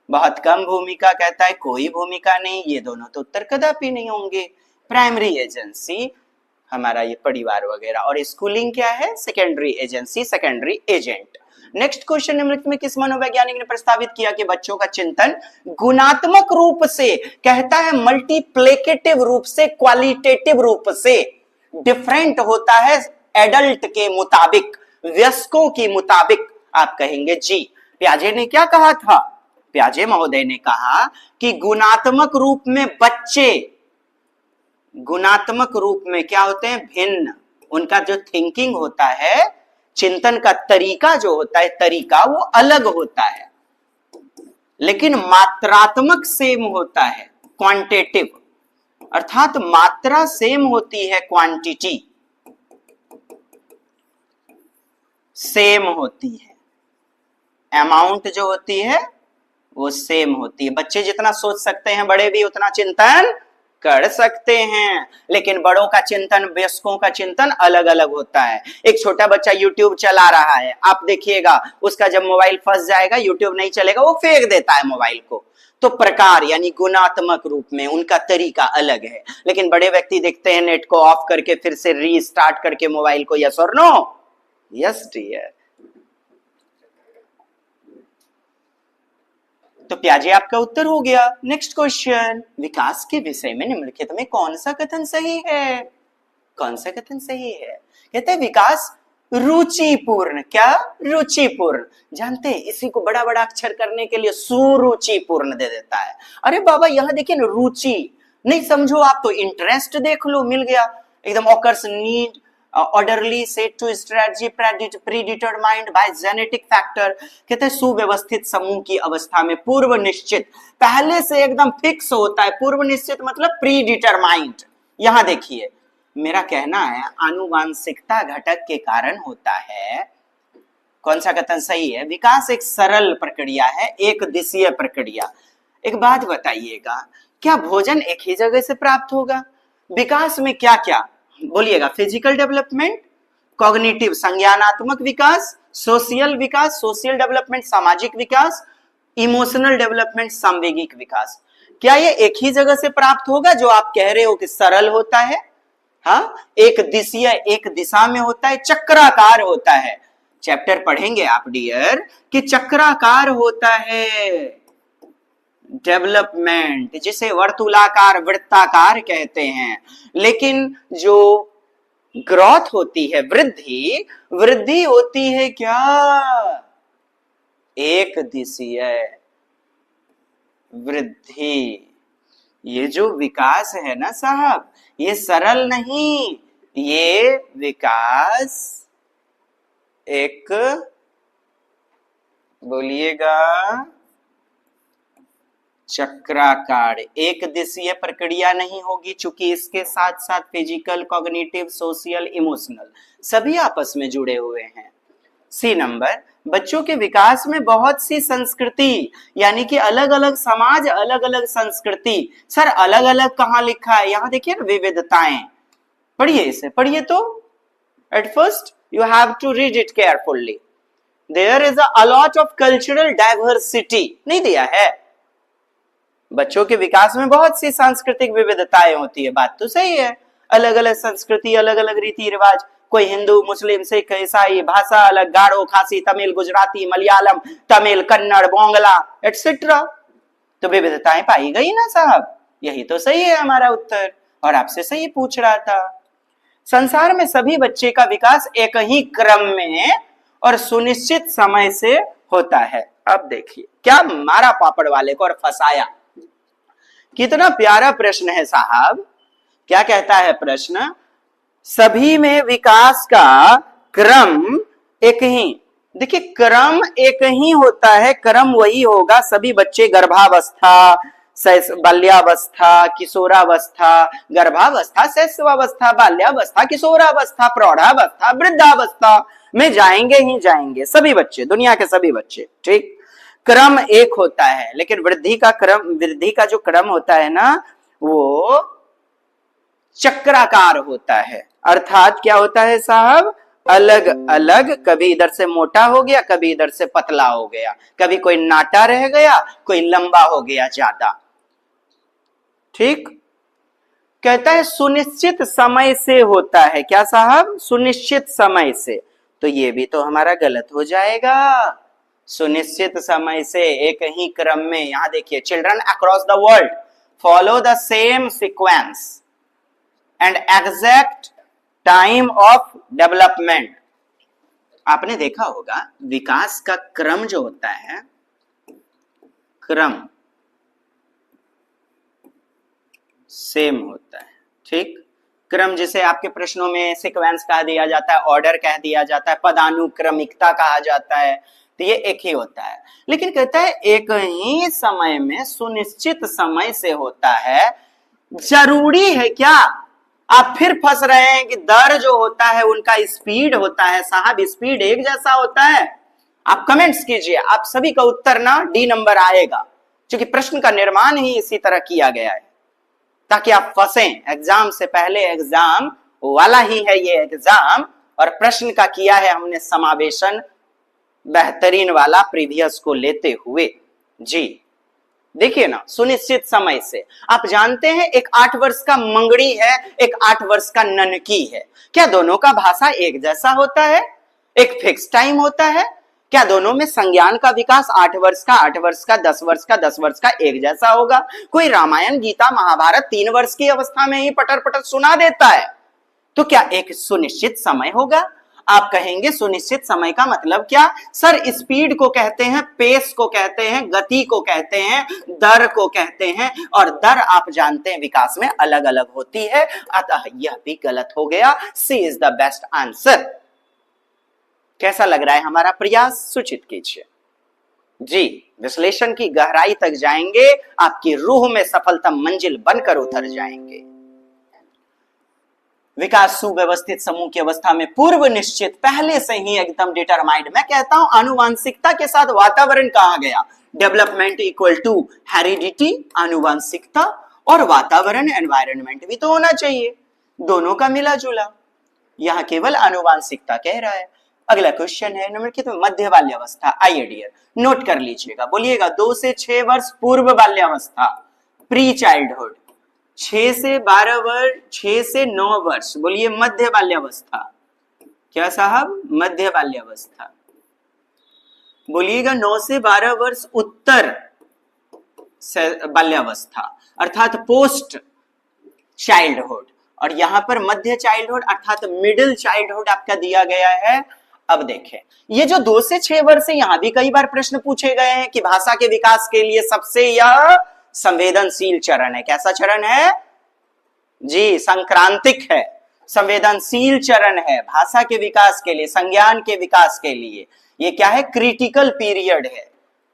बहुत कम भूमिका, कहता है कोई भूमिका नहीं, ये दोनों तो उत्तर कदापि नहीं होंगे। प्राइमरी एजेंसी हमारा ये परिवार वगैरह, और स्कूलिंग क्या है? Secondary agency, secondary agent. Next question, निम्नलिखित में किस मनोवैज्ञानिक ने प्रस्तावित किया कि बच्चों का चिंतन गुणात्मक रूप से, कहता है मल्टीप्लिकेटिव रूप से, क्वालिटेटिव रूप से डिफरेंट होता है एडल्ट के मुताबिक, वयस्कों के मुताबिक? आप कहेंगे जी। पियाजे ने क्या कहा था? पियाजे महोदय ने कहा कि गुणात्मक रूप में बच्चे, गुणात्मक रूप में क्या होते हैं? भिन्न, उनका जो थिंकिंग होता है, चिंतन का तरीका जो होता है, तरीका वो अलग होता है, लेकिन मात्रात्मक सेम होता है, क्वांटिटेटिव, अर्थात मात्रा सेम होती है, क्वांटिटी सेम होती है, अमाउंट जो होती है वो सेम होती है। बच्चे जितना सोच सकते हैं बड़े भी उतना चिंतन कर सकते हैं, लेकिन बड़ों का चिंतन, वयस्कों का चिंतन अलग अलग होता है। एक छोटा बच्चा यूट्यूब चला रहा है, आप देखिएगा उसका जब मोबाइल फंस जाएगा, यूट्यूब नहीं चलेगा, वो फेंक देता है मोबाइल को। तो प्रकार यानी गुणात्मक रूप में उनका तरीका अलग है। लेकिन बड़े व्यक्ति देखते हैं नेट को ऑफ करके फिर से रीस्टार्ट करके मोबाइल को, यस और नो? Yes dear. तो प्याजे आपका उत्तर हो गया। नेक्स्ट क्वेश्चन, विकास के विषय में निम्नलिखित में कौन सा कथन सही है? कौन सा कथन सही है? कहते हैं विकास रुचिपूर्ण। क्या? रुचिपूर्ण। जानते हैं इसी को बड़ा बड़ा अक्षर करने के लिए सुरुचिपूर्ण दे देता है। अरे बाबा यहां देखिए ना, रुचि नहीं समझो आप तो इंटरेस्ट देख लो, मिल गया एकदम। Occurs need orderly set to strategy predetermined by genetic factor। कहते हैं सुव्यवस्थित समूह की अवस्था में, पूर्व निश्चित, पहले से एकदम फिक्स होता है। पूर्व निश्चित मतलब प्रीडिटरमाइंड। यहां देखिए मेरा कहना है आनुवांशिकता घटक के कारण होता है। कौन सा कथन सही है? विकास एक सरल प्रक्रिया है, एक दिशीय प्रक्रिया। एक बात बताइएगा, क्या भोजन एक ही जगह से प्राप्त होगा? विकास में क्या क्या बोलिएगा? फिजिकल डेवलपमेंट, कॉग्निटिव संज्ञानात्मक विकास, सोशल विकास, सोशल डेवलपमेंट सामाजिक विकास, इमोशनल डेवलपमेंट संवेगिक विकास। क्या ये एक ही जगह से प्राप्त होगा जो आप कह रहे हो कि सरल होता है? हाँ, एक दिशीय, एक दिशा में होता है, चक्राकार होता है। चैप्टर पढ़ेंगे आप डियर कि चक्राकार होता है डेवलपमेंट, जिसे वर्तुलाकार, वृत्ताकार कहते हैं। लेकिन जो ग्रोथ होती है, वृद्धि, वृद्धि होती है क्या? एक दिशीय वृद्धि। ये जो विकास है ना साहब, ये सरल नहीं, ये विकास एक, बोलिएगा, चक्राकार, एक दिशीय प्रक्रिया नहीं होगी, चूंकि इसके साथ साथ फिजिकल, कॉग्निटिव, सोशल, इमोशनल सभी आपस में जुड़े हुए हैं। सी नंबर, बच्चों के विकास में बहुत सी संस्कृति, यानी कि अलग अलग समाज, अलग अलग संस्कृति। सर अलग अलग कहां लिखा है? यहां देखिए ना, विविधताएं। पढ़िए इसे, पढ़िए तो। At first you have to read it carefully. There is a lot of cultural diversity, नहीं दिया है। बच्चों के विकास में बहुत सी सांस्कृतिक विविधताएं होती है, बात तो सही है। अलग अलग संस्कृति, अलग अलग रीति रिवाज, कोई हिंदू, मुस्लिम, सिख, ईसाई, भाषा अलग, गारो, खासी, तमिल, गुजराती, मलयालम, तमिल, कन्नड़, बोंगला एटसेट्रा। तो विविधताएं पाई गई ना साहब, यही तो सही है हमारा उत्तर, और आपसे सही पूछ रहा था। संसार में सभी बच्चे का विकास एक ही क्रम में और सुनिश्चित समय से होता है। अब देखिए क्या मारा पापड़ वाले को और फंसाया। कितना प्यारा प्रश्न है साहब। क्या कहता है प्रश्न? सभी में विकास का क्रम एक ही, देखिए क्रम एक ही होता है, क्रम वही होगा। सभी बच्चे गर्भावस्था, बाल्यावस्था, किशोरावस्था, गर्भावस्था, शैशवावस्था, बाल्यावस्था, किशोरावस्था, प्रौढ़ावस्था, वृद्धावस्था में जाएंगे ही जाएंगे सभी बच्चे, दुनिया के सभी बच्चे। ठीक, क्रम एक होता है, लेकिन वृद्धि का क्रम, वृद्धि का जो क्रम होता है ना, वो चक्राकार होता है। अर्थात क्या होता है साहब? अलग अलग, कभी इधर से मोटा हो गया, कभी इधर से पतला हो गया, कभी कोई नाटा रह गया, कोई लंबा हो गया ज्यादा। ठीक, कहता है सुनिश्चित समय से होता है। क्या साहब? सुनिश्चित समय से। तो ये भी तो हमारा गलत हो जाएगा। सुनिश्चित समय से, एक ही क्रम में। यहां देखिए, children across the world follow the same sequence and exact time of development. आपने देखा होगा विकास का क्रम जो होता है, क्रम सेम होता है। ठीक, क्रम जिसे आपके प्रश्नों में सीक्वेंस कहा दिया जाता है, ऑर्डर कह दिया जाता है, पदानुक्रमिकता कहा जाता है, तो ये एक ही होता है। लेकिन कहता है एक ही समय में, सुनिश्चित समय से होता है। जरूरी है क्या? आप फिर फंस रहे हैं कि दर जो होता है उनका स्पीड होता है। साहब स्पीड एक जैसा होता है? आप कमेंट्स कीजिए, आप सभी का उत्तर ना डी नंबर आएगा। क्योंकि प्रश्न का निर्माण ही इसी तरह किया गया है ताकि आप फंसे। एग्जाम से पहले एग्जाम वाला ही है ये एग्जाम, और प्रश्न का किया है हमने समावेशन बेहतरीन वाला प्रीवियस को लेते हुए। जी देखिए ना, सुनिश्चित समय से आप जानते हैं एक 8 वर्ष का मंगड़ी है, एक 8 वर्ष का ननकी है। क्या दोनों का भाषा एक जैसा होता है? एक फिक्स टाइम होता है? क्या दोनों में संज्ञान का विकास 8 वर्ष का 8 वर्ष का 10 वर्ष का 10 वर्ष का एक जैसा होगा? कोई रामायण गीता महाभारत 3 वर्ष की अवस्था में ही पटर पटर सुना देता है, तो क्या एक सुनिश्चित समय होगा? आप कहेंगे सुनिश्चित समय का मतलब क्या? सर स्पीड को कहते हैं, पेस को कहते हैं, गति को कहते हैं, दर को कहते हैं, और दर आप जानते हैं विकास में अलग अलग होती है, अतः यह भी गलत हो गया। सी इज द बेस्ट आंसर। कैसा लग रहा है हमारा प्रयास? सूचित कीजिए। जी विश्लेषण की गहराई तक जाएंगे, आपकी रूह में सफलता मंजिल बनकर उतर जाएंगे। विकास सुव्यवस्थित समूह की अवस्था में पूर्व निश्चित, पहले से ही एकदम डिटरमाइंड। मैं कहता हूं आनुवांशिकता के साथ वातावरण कहा गया। डेवलपमेंट इक्वल टू हेरिडिटी, आनुवांशिकता और वातावरण एनवायरनमेंट भी तो होना चाहिए, दोनों का मिला जुला। यहां केवल आनुवांशिकता कह रहा है। अगला क्वेश्चन है नंबर कितने? मध्य बाल्यावस्था। आइए डियर नोट कर लीजिएगा, बोलिएगा 2 से 6 वर्ष पूर्व बाल्यावस्था, प्री चाइल्डहुड। 6 से 12 वर्ष, 6 से 9 वर्ष बोलिए मध्य बाल्यावस्था। क्या साहब? मध्य बाल्यावस्था। बोलिएगा 9 से 12 वर्ष उत्तर बाल्यावस्था अर्थात पोस्ट चाइल्डहुड, और यहां पर मध्य चाइल्डहुड अर्थात मिडिल चाइल्डहुड आपका दिया गया है। अब देखें, ये जो 2 से 6 वर्ष है, यहां भी कई बार प्रश्न पूछे गए हैं कि भाषा के विकास के लिए सबसे यह संवेदनशील चरण है। कैसा चरण है? जी संक्रांतिक है, संवेदनशील चरण है भाषा के विकास के लिए, संज्ञान के विकास के लिए। ये क्या है? क्रिटिकल पीरियड है,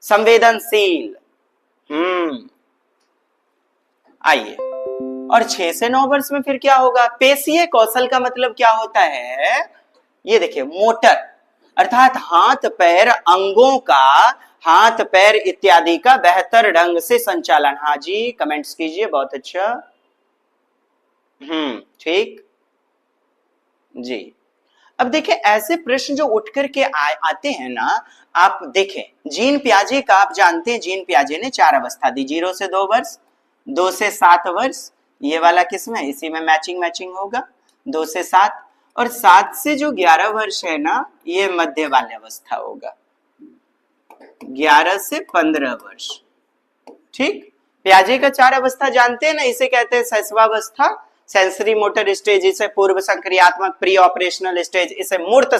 संवेदनशील। आइए, और 6 से 9 वर्ष में फिर क्या होगा? पेशीय कौशल का मतलब क्या होता है? ये देखिए मोटर अर्थात हाथ पैर अंगों का, हाथ पैर इत्यादि का बेहतर ढंग से संचालन। हाँ जी कमेंट्स कीजिए, बहुत अच्छा। ठीक जी। अब देखें ऐसे प्रश्न जो उठ करके आते हैं ना, आप देखें जीन पियाजे का, आप जानते हैं जीन पियाजे ने 4 अवस्था दी, 0 से 2 वर्ष, 2 से 7 वर्ष, ये वाला किसमें? इसी में मैचिंग होगा, 2 से 7, और 7 से जो 11 वर्ष है ना, ये मध्य बाल्यावस्था होगा, 11 से 15 वर्ष। ठीक, पियाजे का 4 अवस्था जानते हैं ना, इसे कहते हैं शैशवावस्था, सेंसरी मोटर स्टेज, इसे पूर्व संक्रियात्मक, प्री ऑपरेशनल स्टेज, इसे मूर्त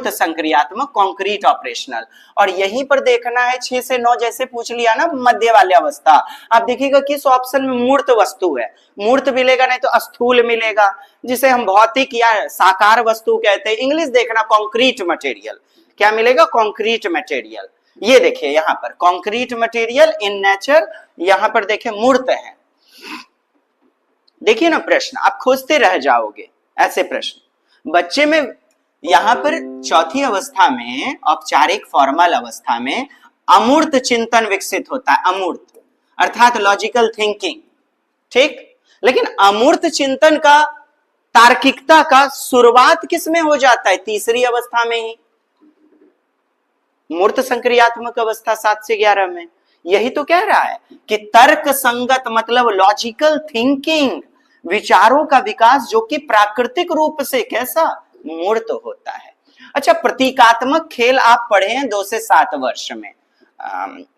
संक्रियात्मक, कॉन्क्रीट ऑपरेशनल। और यहीं पर देखना है 6 से 9 जैसे पूछ लिया ना मध्य बाल्यावस्था, आप देखिएगा किस ऑप्शन में मूर्त वस्तु है। मूर्त मिलेगा नहीं तो स्थूल मिलेगा, जिसे हम भौतिक या साकार वस्तु कहते हैं। इंग्लिश देखना, कॉन्क्रीट मटेरियल। क्या मिलेगा? Concrete material. ये देखिए यहाँ पर कॉन्क्रीट मटेरियल इन नेचर, यहाँ पर देखिए मूर्त है। देखिए ना प्रश्न, आप खोजते रह जाओगे ऐसे प्रश्न। बच्चे में यहां पर चौथी अवस्था में, औपचारिक फॉर्मल अवस्था में अमूर्त चिंतन विकसित होता है, अमूर्त अर्थात लॉजिकल थिंकिंग। ठीक, लेकिन अमूर्त चिंतन का, तार्किकता का शुरुआत किस में हो जाता है? तीसरी अवस्था में ही, मूर्त संक्रियात्मक अवस्था 7 से 11 में। यही तो कह रहा है कि तर्क संगत मतलब लॉजिकल थिंकिंग, विचारों का विकास जो कि प्राकृतिक रूप से कैसा? मूर्त होता है। अच्छा, प्रतीकात्मक खेल आप पढ़े हैं 2 से 7 वर्ष में।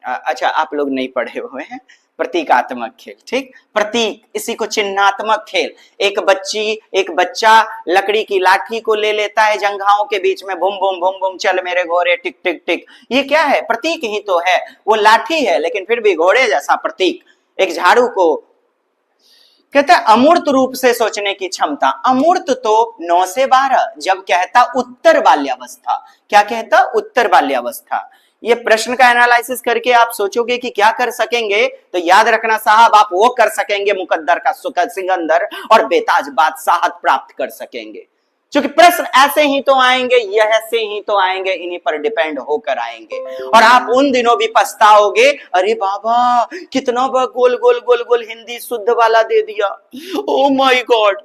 अच्छा आप लोग नहीं पढ़े हुए हैं प्रतीकात्मक खेल। ठीक, प्रतीक, इसी को चिन्हात्मक खेल। एक बच्चा लकड़ी की लाठी को ले लेता है, जंघाओं के बीच में बुम बुम बुम बुम, चल मेरे घोड़े टिक टिक टिक। ये क्या है? प्रतीक ही तो है। वो लाठी है लेकिन फिर भी घोड़े जैसा प्रतीक। एक झाड़ू को कहता है अमूर्त रूप से सोचने की क्षमता। अमूर्त तो 9 से 12, जब कहता उत्तर बाल्यावस्था। क्या कहता? उत्तर बाल्यावस्था। ये प्रश्न का एनालिसिस करके आप सोचोगे कि क्या कर सकेंगे, तो याद रखना साहब, आप वो कर सकेंगे मुकद्दर का सिकंदर और बेताज बादशाहत प्राप्त कर सकेंगे। क्योंकि प्रश्न ऐसे ही तो आएंगे, यह ऐसे ही तो आएंगे, इन्हीं पर डिपेंड होकर आएंगे। और आप उन दिनों भी पछताओगे, अरे बाबा कितना गोल गोल गोल गोल हिंदी शुद्ध वाला दे दिया, ओ माय गॉड।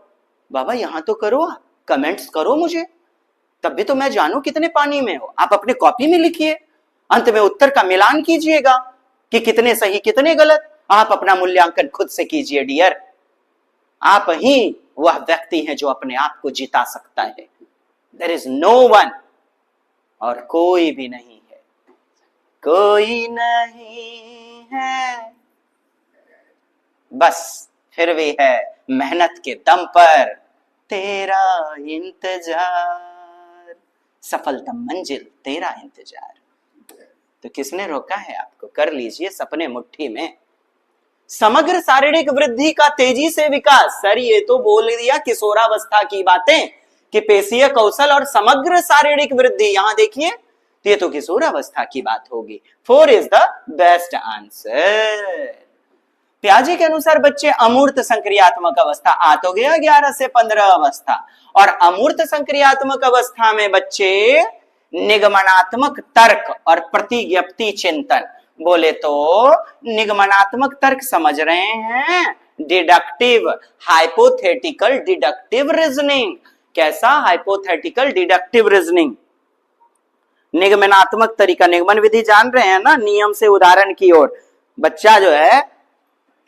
बाबा यहां तो करो, आप कमेंट्स करो मुझे, तब भी तो मैं जानू कितने पानी में हो। आप अपने कॉपी में लिखिए, अंत में उत्तर का मिलान कीजिएगा कि कितने सही कितने गलत। आप अपना मूल्यांकन खुद से कीजिए डियर। आप ही वह व्यक्ति है जो अपने आप को जिता सकता है। देयर इज नो वन, और कोई भी नहीं है, कोई नहीं है, बस फिर भी है मेहनत के दम पर तेरा इंतजार, सफलतम मंजिल तेरा इंतजार। तो किसने रोका है आपको? कर लीजिए सपने मुट्ठी में। समग्र शारीरिक वृद्धि का तेजी से विकास, सर ये तो बोल दिया किशोरावस्था की बातें कि पेशीय कौशल और समग्र शारीरिक वृद्धि, यहां देखिए ये तो किशोरावस्था की बात होगी। 4 इज द बेस्ट आंसर। पियाजे के अनुसार बच्चे अमूर्त संक्रियात्मक अवस्था, आ तो गया 11 से 15 अवस्था, और अमूर्त संक्रियात्मक अवस्था में बच्चे निगमनात्मक तर्क और प्रतिज्ञप्ति चिंतन, बोले तो निगमनात्मक तर्क समझ रहे हैं, डिडक्टिव हाइपोथेटिकल डिडक्टिव रीजनिंग। कैसा? हाइपोथेटिकल डिडक्टिव रीजनिंग, निगमनात्मक तरीका, निगमन विधि जान रहे हैं ना, नियम से उदाहरण की ओर। बच्चा जो है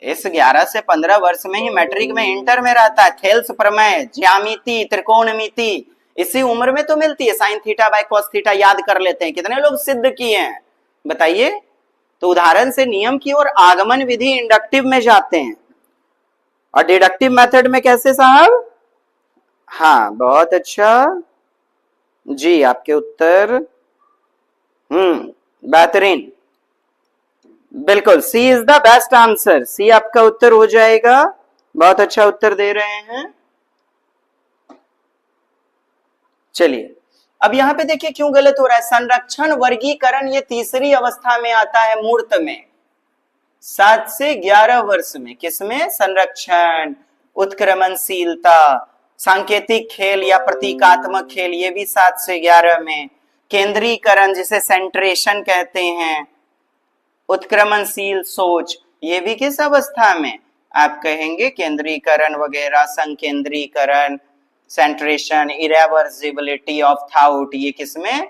इस 11 से 15 वर्ष में ही मैट्रिक में इंटर में रहता है। थेल्स प्रमेय, ज्यामिति, त्रिकोणमिति इसी उम्र में तो मिलती है। Sine theta by cos theta याद कर लेते हैं, कितने लोग सिद्ध किए हैं बताइए। तो उदाहरण से नियम की ओर आगमन विधि इंडक्टिव में जाते हैं, और डिडक्टिव मेथड में कैसे साहब? हाँ बहुत अच्छा जी, आपके उत्तर बेहतरीन, बिल्कुल सी इज द बेस्ट आंसर। सी आपका उत्तर हो जाएगा। बहुत अच्छा उत्तर दे रहे हैं। चलिए अब यहां पे देखिए क्यों गलत हो रहा है। संरक्षण वर्गीकरण ये तीसरी अवस्था में आता है, मूर्त में, 7 से 11 वर्ष में। किसमें? संरक्षण, उत्क्रमणशीलता, सांकेतिक खेल या प्रतीकात्मक खेल, ये भी 7 से 11 में। केंद्रीकरण जिसे सेंट्रेशन कहते हैं, उत्क्रमणशील सोच, ये भी किस अवस्था में? आप कहेंगे केंद्रीकरण वगैरह, संकेंद्रीकरण, सेंट्रेशन, इरेवर्सिबिलिटी ऑफ थॉट, ये किसमें?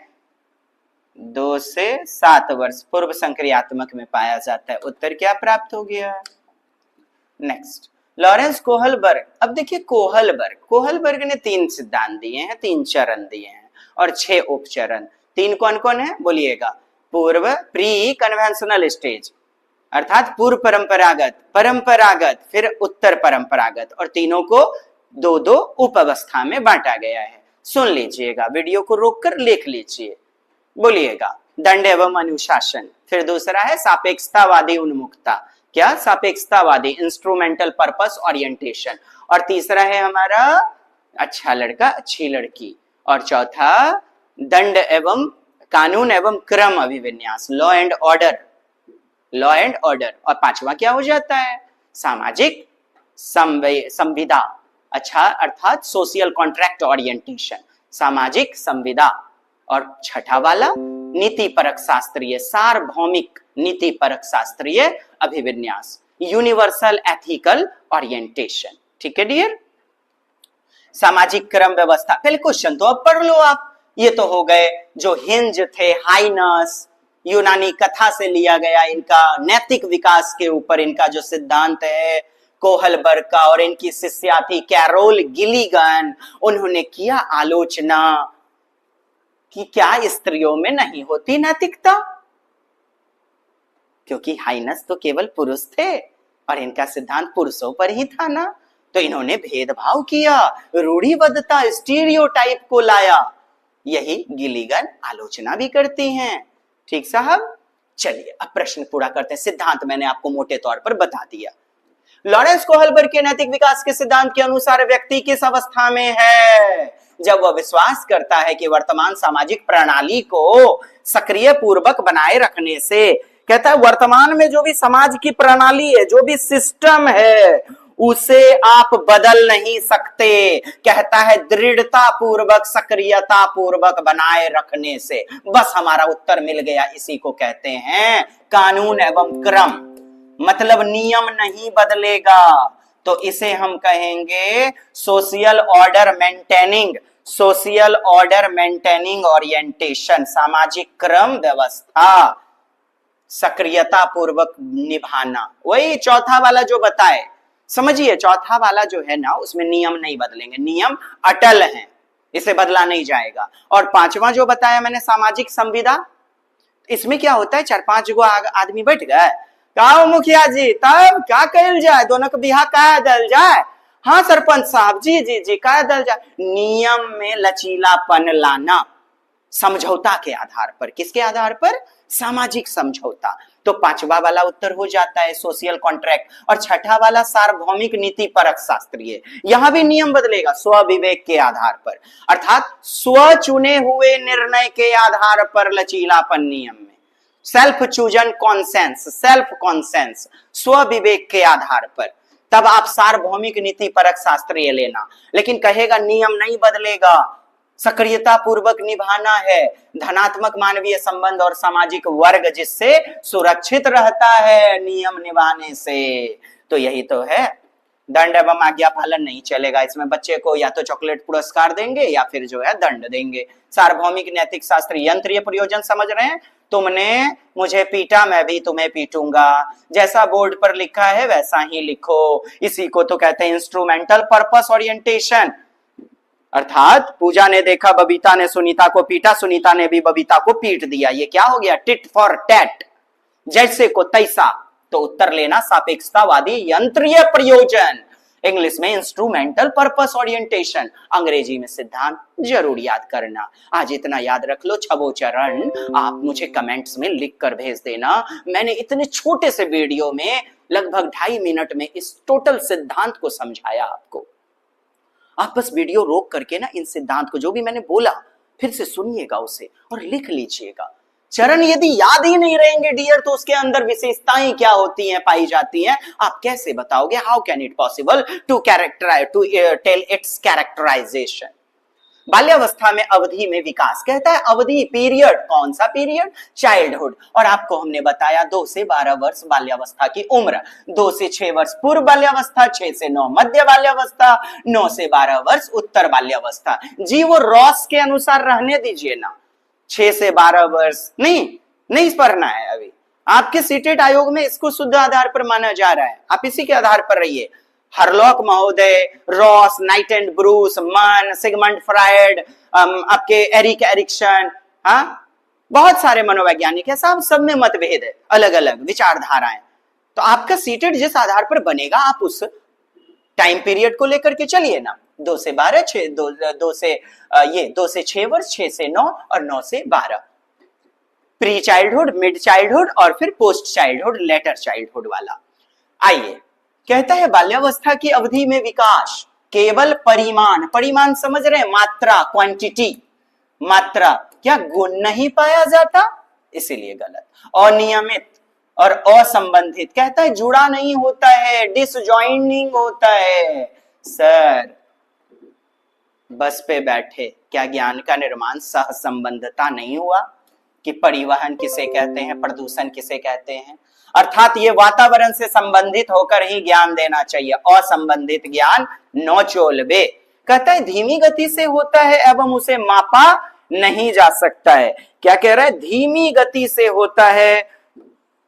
2 से 7 वर्ष पूर्व संक्रियात्मक में पाया जाता है। उत्तर क्या प्राप्त हो गया? Next, Lawrence Kohlberg. अब देखिए कोहलबर्ग ने 3 सिद्धांत दिए हैं, 3 चरण दिए हैं और 6 उपचरण। 3 कौन कौन है बोलिएगा? पूर्व प्री कन्वेंशनल स्टेज अर्थात पूर्व परंपरागत, परंपरागत, फिर उत्तर परंपरागत, और तीनों को 2-2 उप अवस्था में बांटा गया है। सुन लीजिएगा, वीडियो को रोककर लिख लीजिए, बोलिएगा। दंड एवं अनुशासन, फिर दूसरा है सापेक्षतावादी उन्मुखता, क्या? सापेक्षतावादी, इंस्ट्रूमेंटल पर्पस ओरिएंटेशन, और तीसरा है हमारा अच्छा लड़का अच्छी लड़की, और चौथा दंड एवं कानून एवं क्रम अभिविन्यास, law and order, law and order, और पांचवा क्या हो जाता है? सामाजिक संविदा, अच्छा अर्थात सोशल कॉन्ट्रैक्ट ओरिएंटेशन, सामाजिक संविदा, और छठा वाला नीति परक शास्त्रीय, सार्वभौमिक नीति परक शास्त्रीय अभिविन्यास, यूनिवर्सल एथिकल ओरिएंटेशन। ठीक है डियर? सामाजिक क्रम व्यवस्था, पहले क्वेश्चन तो अब पढ़ लो आप। ये तो हो गए जो हिंज थे, हाइनस, यूनानी कथा से लिया गया, इनका नैतिक विकास के ऊपर इनका जो सिद्धांत है कोहलबर्ग का, और इनकी शिष्या थी कैरोल गिलिगन। उन्होंने किया आलोचना कि क्या स्त्रियों में नहीं होती नैतिकता, क्योंकि हाइनस तो केवल पुरुष थे और इनका सिद्धांत पुरुषों पर ही था ना। तो इन्होंने भेदभाव किया, रूढ़िबद्धता, स्टीरियोटाइप को लाया। यही गिलिगन आलोचना भी करती हैं। ठीक साहब? चलिए अब प्रश्न पूरा करते हैं। सिद्धांत मैंने आपको मोटे तौर पर बता दिया। लॉरेंस कोहलबर्ग के नैतिक विकास के सिद्धांत के अनुसार व्यक्ति किस अवस्था में है? जब वह विश्वास करता है कि वर्तमान सामाजिक प्रणाली को सक्रिय पूर्वक बनाए रखने से, कहता है वर्तमान में जो भी समाज की प्रणाली है, जो भी सिस्टम है, उसे आप बदल नहीं सकते। कहता है दृढ़ता पूर्वक, सक्रियता पूर्वक बनाए रखने से। बस हमारा उत्तर मिल गया। इसी को कहते हैं कानून एवं क्रम। मतलब नियम नहीं बदलेगा तो इसे हम कहेंगे social order maintaining, social order maintaining orientation, सामाजिक क्रम व्यवस्था सक्रियता पूर्वक निभाना। वही चौथा वाला जो बताए, समझिए चौथा वाला जो है ना, उसमें नियम नहीं बदलेंगे, नियम अटल हैं, इसे बदला नहीं जाएगा। और पांचवा जो बताया मैंने सामाजिक संविदा, इसमें क्या होता है, 4-5 गो आदमी बैठ गए, का मुखिया जी तब क्या कल जाए, दोनों को बिहा का दल जाए, हाँ सरपंच साहब जी जी जी का दल जाए। नियम में लचीलापन लाना, समझौता के आधार पर। किसके आधार पर? सामाजिक समझौता। तो पांचवा वाला उत्तर हो जाता है सोशल कॉन्ट्रैक्ट। और छठा वाला सार्वभौमिक नीति परक शास्त्रीय। यहां भी नियम बदलेगा स्व विवेक के आधार पर, अर्थात स्व चुने हुए निर्णय के आधार पर लचीलापन नियम में। Self chosen conscience, self conscience, स्व विवेक के आधार पर, तब आप सार्वभौमिक नीति परक शास्त्रीय लेना। लेकिन कहेगा नियम नहीं बदलेगा, सक्रियता पूर्वक निभाना है, धनात्मक मानवीय संबंध और सामाजिक वर्ग जिससे सुरक्षित रहता है नियम निभाने से। तो यही तो है, दंड एवं आज्ञा पालन नहीं चलेगा। इसमें बच्चे को या तो चॉकलेट पुरस्कार देंगे या फिर जो है दंड देंगे। सार्वभौमिक नैतिक शास्त्र यंत्रीय प्रयोजन समझ रहे हैं? तुमने मुझे पीटा, मैं भी तुम्हें पीटूंगा, जैसा बोर्ड पर लिखा है वैसा ही लिखो। इसी को तो कहते हैं इंस्ट्रूमेंटल पर्पस ओरिएंटेशन। अर्थात पूजा ने देखा बबीता ने सुनीता को पीटा, सुनीता ने भी बबीता को पीट दिया। ये क्या हो गया? टिट फॉर टैट, जैसे को तैसा। तो उत्तर लेना सापेक्षतावादी यंत्रीय प्रयोजन, इंग्लिश में इंस्ट्रूमेंटल पर्पस ओरिएंटेशन, अंग्रेजी में सिद्धांत। जरूर याद करना। आज इतना याद रख लो। छबो चरण आप मुझे कमेंट्स में लिख कर भेज देना। मैंने इतने छोटे से वीडियो में लगभग 2.5 मिनट में इस टोटल सिद्धांत को समझाया आपको। आप बस वीडियो रोक करके ना इन सिद्धांत को, जो भी मैंने बोला, फिर से सुनिएगा उसे और लिख लीजिएगा। चरण यदि याद ही नहीं रहेंगे डियर, तो उसके अंदर विशेषताएं क्या होती हैं, पाई जाती हैं, आप कैसे बताओगे? How can it possible to tell its characterization. बाल्यावस्था में अवधि में विकास, कहता है अवधि, पीरियड। कौन सा पीरियड? चाइल्डहुड। और आपको हमने बताया 2 से 12 वर्ष बाल्यावस्था की उम्र, 2 से 6 वर्ष पूर्व बाल्यावस्था, 6 से 9 मध्य बाल्यावस्था, 9 से 12 वर्ष उत्तर बाल्यावस्था। जी वो रॉस के अनुसार रहने दीजिए ना, 6 से 12 वर्ष नहीं पढ़ना है अभी। आपके सीटेट आयोग में इसको शुद्ध आधार पर माना जा रहा है, आप इसी के आधार पर रहिए। हरलॉक महोदय, रॉस, नाइट एंड ब्रूस, मन, सिगमंड फ्रायड, आपके एरिक एरिक्सन, हाँ बहुत सारे मनोवैज्ञानिक है साहब, सब में मतभेद है, अलग अलग विचारधाराएं। तो आपका सीटेट जिस आधार पर बनेगा, आप उस टाइम पीरियड को लेकर के चलिए ना। 2 से 12, 2 से 6 वर्ष, 6 से 9 और 9 से 12। प्री चाइल्डहुड, मिड चाइल्डहुड और फिर पोस्ट चाइल्डहुड, लेटर चाइल्डहुड वाला। आइए, कहता है बाल्यावस्था की अवधि में विकास केवल परिमाण समझ रहे हैं, मात्रा, क्वांटिटी, मात्रा, क्या गुण नहीं पाया जाता, इसीलिए गलत। अनियमित और असंबंधित, कहता है जुड़ा नहीं होता है, डिसजॉइनिंग होता है। सर बस पे बैठे, क्या ज्ञान का निर्माण सहसंबंधता नहीं हुआ कि परिवहन किसे कहते हैं, प्रदूषण किसे कहते हैं? अर्थात ये वातावरण से संबंधित होकर ही ज्ञान देना चाहिए, असंबंधित ज्ञान नो चोलबे। कहता है धीमी गति से होता है एवं उसे मापा नहीं जा सकता है। क्या कह रहा है? धीमी गति से होता है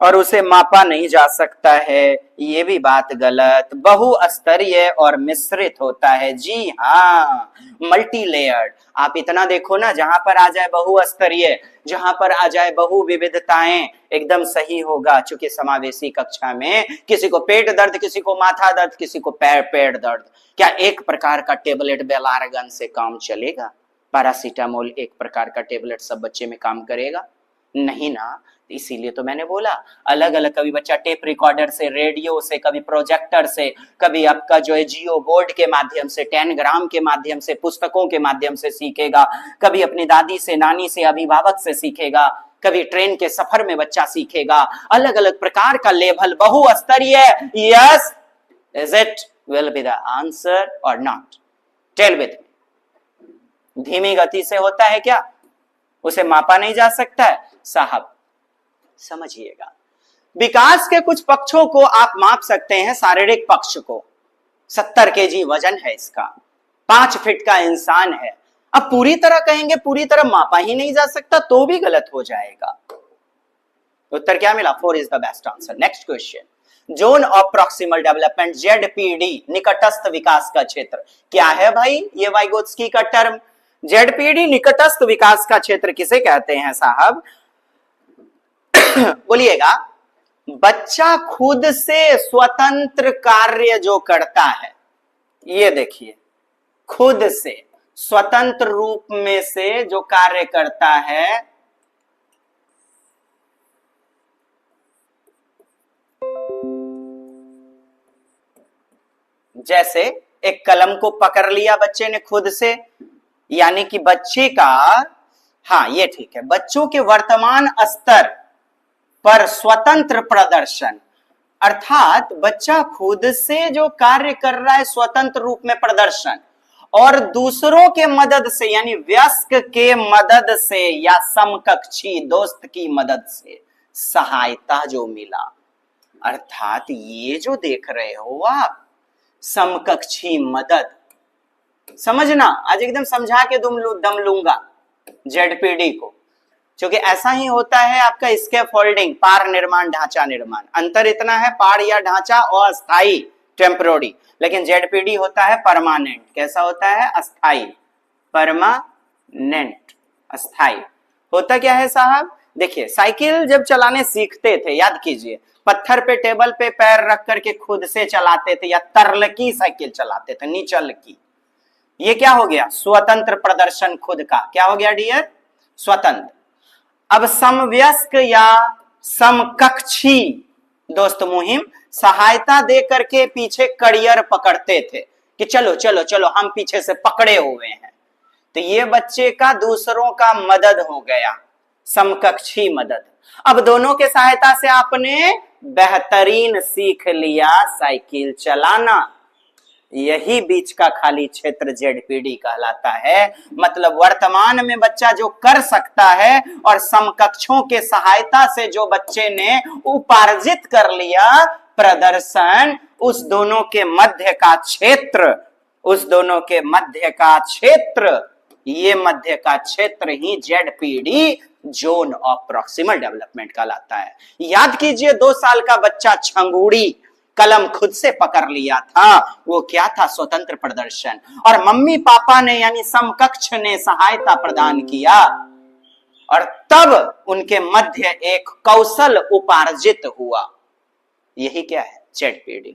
और उसे मापा नहीं जा सकता है। ये भी बात गलत। बहुस्तरीय और मिश्रित होता है। जी हाँ, मल्टी लेयर्ड। आप इतना देखो ना, जहां पर आ जाए बहुस्तरीय, जहां पर आ जाए बहु विविधताएं, एकदम सही होगा। चूंकि समावेशी कक्षा में किसी को पेट दर्द, किसी को माथा दर्द, किसी को पेट दर्द, क्या एक प्रकार का टेबलेट बेलारगन से काम चलेगा? पैरासीटामोल एक प्रकार का टेबलेट सब बच्चे में काम करेगा? नहीं ना। इसीलिए तो मैंने बोला अलग अलग, कभी बच्चा टेप रिकॉर्डर से, रेडियो से, कभी प्रोजेक्टर से, कभी आपका जो है जियो बोर्ड के माध्यम से, 10 ग्राम के माध्यम से, पुस्तकों के माध्यम से सीखेगा, कभी अपनी दादी से, नानी से, अभिभावक से सीखेगा, कभी ट्रेन के सफर में बच्चा सीखेगा। अलग अलग प्रकार का लेवल, बहुस्तरीय। Yes, is it? will be the answer or not? Tell with me. धीमी गति से होता है क्या? उसे मापा नहीं जा सकता है साहब? समझिएगा, विकास के कुछ पक्षों को आप माप सकते हैं। शारीरिक पक्ष को 70 kg वजन है इसका, 5 फीट का इंसान है। अब पूरी तरह कहेंगे पूरी तरह मापा ही नहीं जा सकता तो भी गलत हो जाएगा। उत्तर क्या मिला? 4 is the best answer. Next question, zone of proximal development, ZPD, निकटस्थ विकास का क्षेत्र क्या है भाई? ये वाइगोत्स्की का टर्म ZPD निकटस्थ विकास का क्षेत्र किसे कहते हैं साहब? बोलिएगा। बच्चा खुद से स्वतंत्र कार्य जो करता है, ये देखिए, खुद से स्वतंत्र रूप में से जो कार्य करता है, जैसे एक कलम को पकड़ लिया बच्चे ने खुद से, यानी कि बच्चे का, हाँ ये ठीक है, बच्चों के वर्तमान स्तर पर स्वतंत्र प्रदर्शन, अर्थात बच्चा खुद से जो कार्य कर रहा है स्वतंत्र रूप में प्रदर्शन, और दूसरों के मदद से यानी वयस्क के मदद से या समकक्षी दोस्त की मदद से सहायता जो मिला, अर्थात ये जो देख रहे हो आप समकक्षी मदद, समझना, आज एकदम समझा के दम लूंगा ZPD को, क्योंकि ऐसा ही होता है आपका स्कैफोल्डिंग, पार निर्माण, ढांचा निर्माण। अंतर इतना है, पार या ढांचा अस्थाई टेम्पररी, लेकिन ZPD होता है परमानेंट। कैसा होता है? अस्थाई, परमानेंट, अस्थाई। होता क्या है साहब? देखिए, साइकिल जब चलाने सीखते थे, याद कीजिए, पत्थर पे टेबल पे पैर रख करके खुद से चलाते थे, या तरलकी साइकिल चलाते थे, निचल की। ये क्या हो गया? स्वतंत्र प्रदर्शन खुद का। क्या हो गया डियर? स्वतंत्र। अब समवयस्क या समकक्षी दोस्त मुहिम सहायता दे करके पीछे कड़ियर पकड़ते थे कि चलो चलो चलो हम पीछे से पकड़े हुए हैं, तो ये बच्चे का दूसरों का मदद हो गया, समकक्षी मदद। अब दोनों के सहायता से आपने बेहतरीन सीख लिया साइकिल चलाना। यही बीच का खाली क्षेत्र ZPD कहलाता है। मतलब वर्तमान में बच्चा जो कर सकता है और समकक्षों के सहायता से जो बच्चे ने उपार्जित कर लिया प्रदर्शन, उस दोनों के मध्य का क्षेत्र, उस दोनों के मध्य का क्षेत्र, ये मध्य का क्षेत्र ही ZPD, zone of proximal development कहलाता है। याद कीजिए, 2 साल का बच्चा छंगूड़ी कलम खुद से पकड़ लिया था, वो क्या था? स्वतंत्र प्रदर्शन। और मम्मी पापा ने यानी समकक्ष ने सहायता प्रदान किया, और तब उनके मध्य एक कौशल उपार्जित हुआ। यही क्या है? ZPD।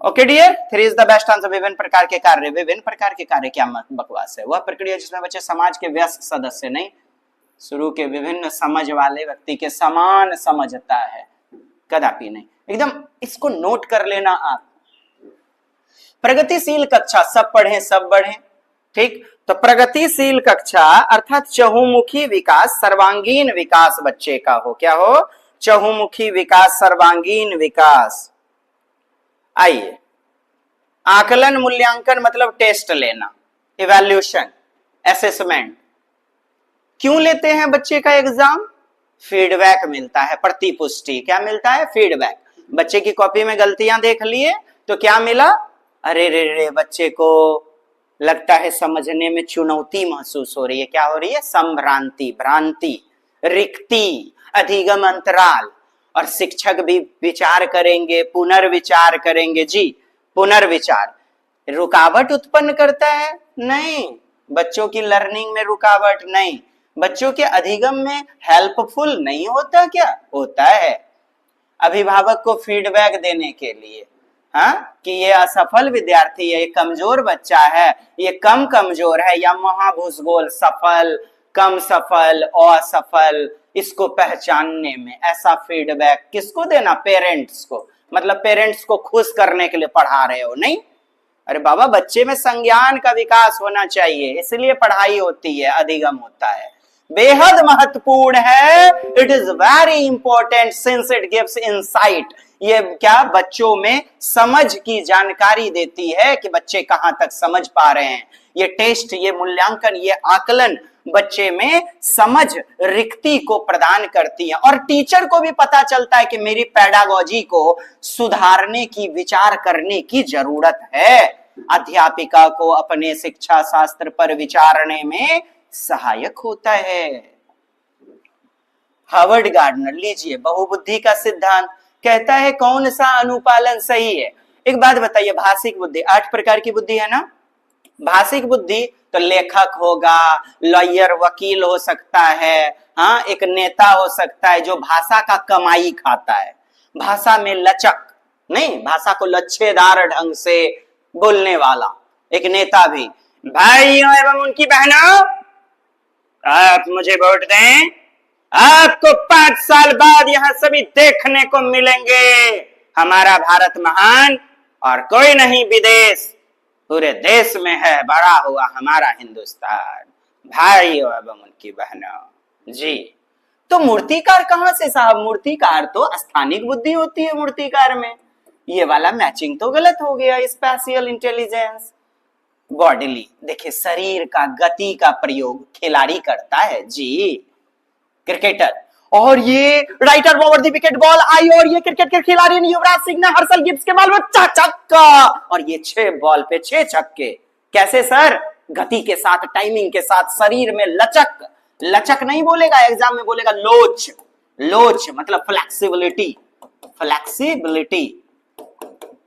Okay dear, 3 is the best answer. विभिन्न प्रकार के कार्य, विभिन्न प्रकार के कार्य क्या बकवास है? वह प्रक्रिया जिसमें बच्चे समाज के व्यस्क सदस्य नहीं, शुरू के विभिन्न समझ वाले व्यक्ति के समान समझता है, कदापि नहीं। एकदम इसको नोट कर लेना आप। प्रगतिशील कक्षा, सब पढ़े सब बढ़े, ठीक? तो प्रगतिशील कक्षा अर्थात चहुमुखी विकास, सर्वांगीण विकास बच्चे का हो। क्या हो? चहुमुखी विकास, सर्वांगीण विकास। आइए, आकलन मूल्यांकन मतलब टेस्ट लेना, इवैल्यूएशन, असेसमेंट। क्यों लेते हैं बच्चे का एग्जाम? फीडबैक मिलता है, प्रतिपुष्टि। क्या मिलता है? फीडबैक। बच्चे की कॉपी में गलतियां देख लिए तो क्या मिला? अरे रे रे, बच्चे को लगता है समझने में चुनौती महसूस हो रही है। क्या हो रही है? संभ्रांति, भ्रांति, रिक्ति, अधिगम अंतराल। और शिक्षक भी विचार करेंगे, पुनर्विचार करेंगे। जी, पुनर्विचार रुकावट उत्पन्न करता है? नहीं, बच्चों की लर्निंग में रुकावट नहीं, बच्चों के अधिगम में हेल्पफुल नहीं होता? क्या होता है? अभिभावक को फीडबैक देने के लिए, हाँ, कि ये असफल विद्यार्थी है, ये कमजोर बच्चा है, ये कम कमजोर है, या महाभूसगोल, सफल, कम सफल, असफल, इसको पहचानने में ऐसा फीडबैक किसको देना? पेरेंट्स को। मतलब पेरेंट्स को खुश करने के लिए पढ़ा रहे हो? नहीं, अरे बाबा, बच्चे में संज्ञान का विकास होना चाहिए, इसलिए पढ़ाई होती है, अधिगम होता है। बेहद महत्वपूर्ण है। It is very important since it gives insight. ये क्या बच्चों में समझ की जानकारी देती है कि बच्चे कहां तक समझ पा रहे हैं। ये टेस्ट, ये मूल्यांकन, ये आकलन बच्चे में समझ रिक्ति को प्रदान करती है और टीचर को भी पता चलता है कि मेरी पेडागोजी को सुधारने की, विचार करने की जरूरत है। अध्यापिका को अपने शिक्षा शास्त्र पर विचारने में सहायक होता है। हार्वर्ड गार्डनर, लीजिए बहुबुद्धि का सिद्धांत कहता है कौन सा अनुपालन सही है। एक बात बताइए, भाषिक बुद्धि 8 प्रकार की बुद्धि है ना। भाषिक बुद्धि तो लेखक होगा, लॉयर, वकील हो सकता है, हाँ, एक नेता हो सकता है जो भाषा का कमाई खाता है, भाषा में लचक नहीं, भाषा को लच्छेदार ढंग से बोलने वाला एक नेता भी। भाइयों एवं उनकी बहनों, आप मुझे वोट दें, आपको 5 साल बाद यहां सभी देखने को मिलेंगे। हमारा भारत महान और कोई नहीं विदेश, पूरे देश में है बड़ा हुआ हमारा हिंदुस्तान। भाइयों एवं उनकी बहनों जी। तो मूर्तिकार कहां से साहब? मूर्तिकार तो स्थानिक बुद्धि होती है मूर्तिकार में। ये वाला मैचिंग तो गलत हो गया। स्पेशियल इंटेलिजेंस, बॉडीली, देखिए शरीर का, गति का प्रयोग खिलाड़ी करता है जी, क्रिकेटर। और ये writer over the wicket ball I और ये क्रिकेट के खिलाड़ी ने युवराज सिंह ने हर्षल गिब्स के बाल में छक्का, और ये 6 बॉल पे 6 छक्के। कैसे सर? गति के साथ, टाइमिंग के साथ, शरीर में लचक, लचक नहीं बोलेगा एग्जाम में, बोलेगा लोच। लोच मतलब फ्लेक्सिबिलिटी, फ्लेक्सिबिलिटी।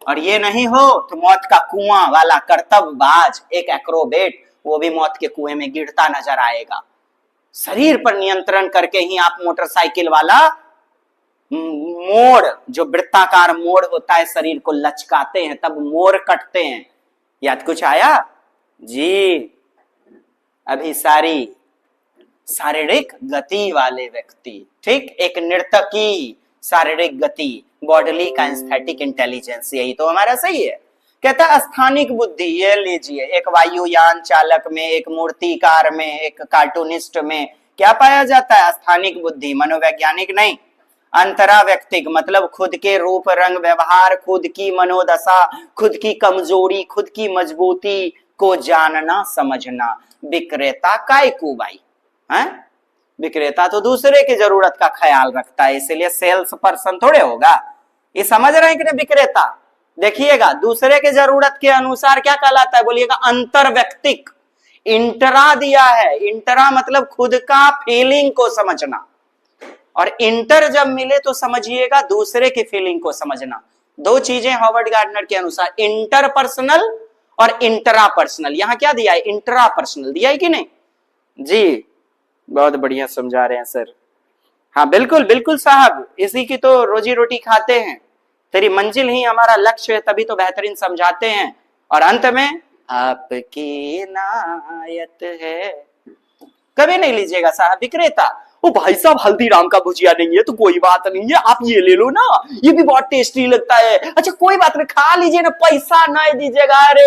और ये नहीं हो तो मौत का कुआं वाला कर्तव्यबाज, एक एक्रोबेट, वो भी मौत के कुएं में गिरता नजर आएगा। शरीर पर नियंत्रण करके ही आप मोटरसाइकिल वाला मोड़, जो वृत्ताकार मोड़ होता है, शरीर को लचकाते हैं, तब मोड़ कटते हैं। याद कुछ आया जी? अभी सारी शारीरिक गति वाले व्यक्ति, ठीक, एक नर्तकी, शारीरिक गति, बॉडीली काइनेस्थेटिक इंटेलिजेंस, यही तो हमारा सही है। कहता है स्थानिक बुद्धि, ये लीजिए, एक वायुयान चालक में, एक मूर्तिकार में, एक कार्टूनिस्ट में क्या पाया जाता है? स्थानिक बुद्धि। मनोवैज्ञानिक नहीं, अंतरा व्यक्तिक, मतलब खुद के रूप, रंग, व्यवहार, खुद की मनोदशा, खुद की कमजोरी, खुद की मजबूती को जानना समझना। विक्रेता काय को भाई है? विक्रेता तो दूसरे की जरूरत का ख्याल रखता है, इसलिए सेल्स पर्सन थोड़े होगा। ये समझ रहे हैं कि नहीं? विक्रेता देखिएगा दूसरे के जरूरत के अनुसार क्या कहलाता है, बोलिएगा अंतर व्यक्तिक। इंटरा दिया है, इंटरा मतलब खुद का फीलिंग को समझना, और इंटर जब मिले तो समझिएगा दूसरे की फीलिंग को समझना। 2 चीजें हार्वर्ड गार्डनर के अनुसार, इंटरपर्सनल और इंट्रा पर्सनल। यहां क्या दिया है? इंट्रा पर्सनल दिया है कि नहीं जी? बहुत बढ़िया समझा रहे हैं सर। हाँ बिल्कुल बिल्कुल साहब, इसी की तो रोजी रोटी खाते हैं। तेरी मंजिल ही हमारा लक्ष्य है, तभी तो बेहतरीन समझाते हैं। और अंत में आपकी इनायत है, कभी नहीं लीजिएगा साहब। विक्रेता, ओ भाई साहब हल्दीराम का भुजिया नहीं है तो कोई बात नहीं है, आप ये ले लो ना, ये भी बहुत टेस्टी लगता है। अच्छा कोई बात नहीं, खा लीजिए ना, पैसा नहीं दीजिएगा। अरे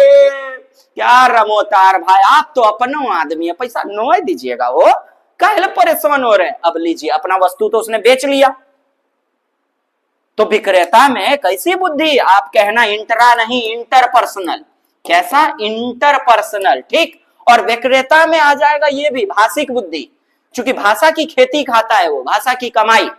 क्या रमोतार भाई, आप तो अपना आदमी है, पैसा नहीं दीजिएगा। वो काहे परेशान हो रहे हैं? अब लीजिए, अपना वस्तु तो उसने बेच लिया। तो विक्रेता में कैसी बुद्धि? आप कहना इंटरा नहीं, इंटरपर्सनल। कैसा? इंटरपर्सनल, ठीक। और विक्रेता में आ जाएगा ये भी भाषिक बुद्धि, क्योंकि भाषा की खेती खाता है वो, भाषा की कमाई।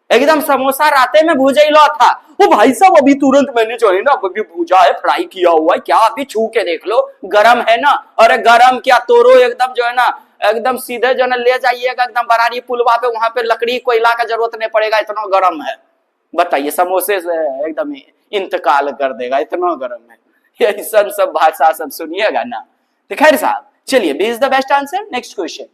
एकदम समोसा राते में भूजा था, वो भाई साहब अभी तुरंत मैंने जो है ना, अभी भूजा है, फ्राई किया हुआ है, क्या अभी छू के देख लो, गरम है ना। अरे गरम क्या, तोरो एकदम जो है ना, एकदम सीधे जो है ना ले जाइएगा एकदम बरारी पुलवा पे, वहां पे लकड़ी कोयला का जरूरत नहीं पड़ेगा, इतना गर्म है। बताइए, समोसे से एकदम इंतकाल कर देगा, इतना गर्म है। ये सब भाषा सब सुनिएगा ना। तो खैर साहब, चलिए B is the best answer. Next question,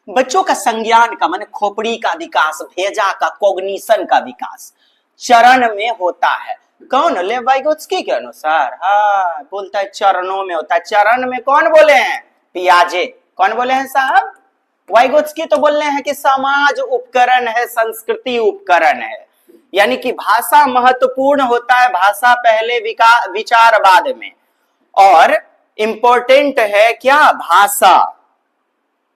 बच्चों का संज्ञान का माने खोपड़ी का विकास, भेजा का, कॉग्निशन का विकास चरण में होता है। कौन? लेव वाइगोत्स्की के अनुसार, हाँ बोलता है चरणों में होता है। चरण में कौन बोले हैं? पियाजे। कौन बोले हैं साहब? वाइगोत्स्की तो बोल रहे हैं कि समाज उपकरण है, संस्कृति उपकरण है, यानी कि भाषा महत्वपूर्ण होता है, भाषा पहले विचार बाद में, और इंपॉर्टेंट है क्या? भाषा।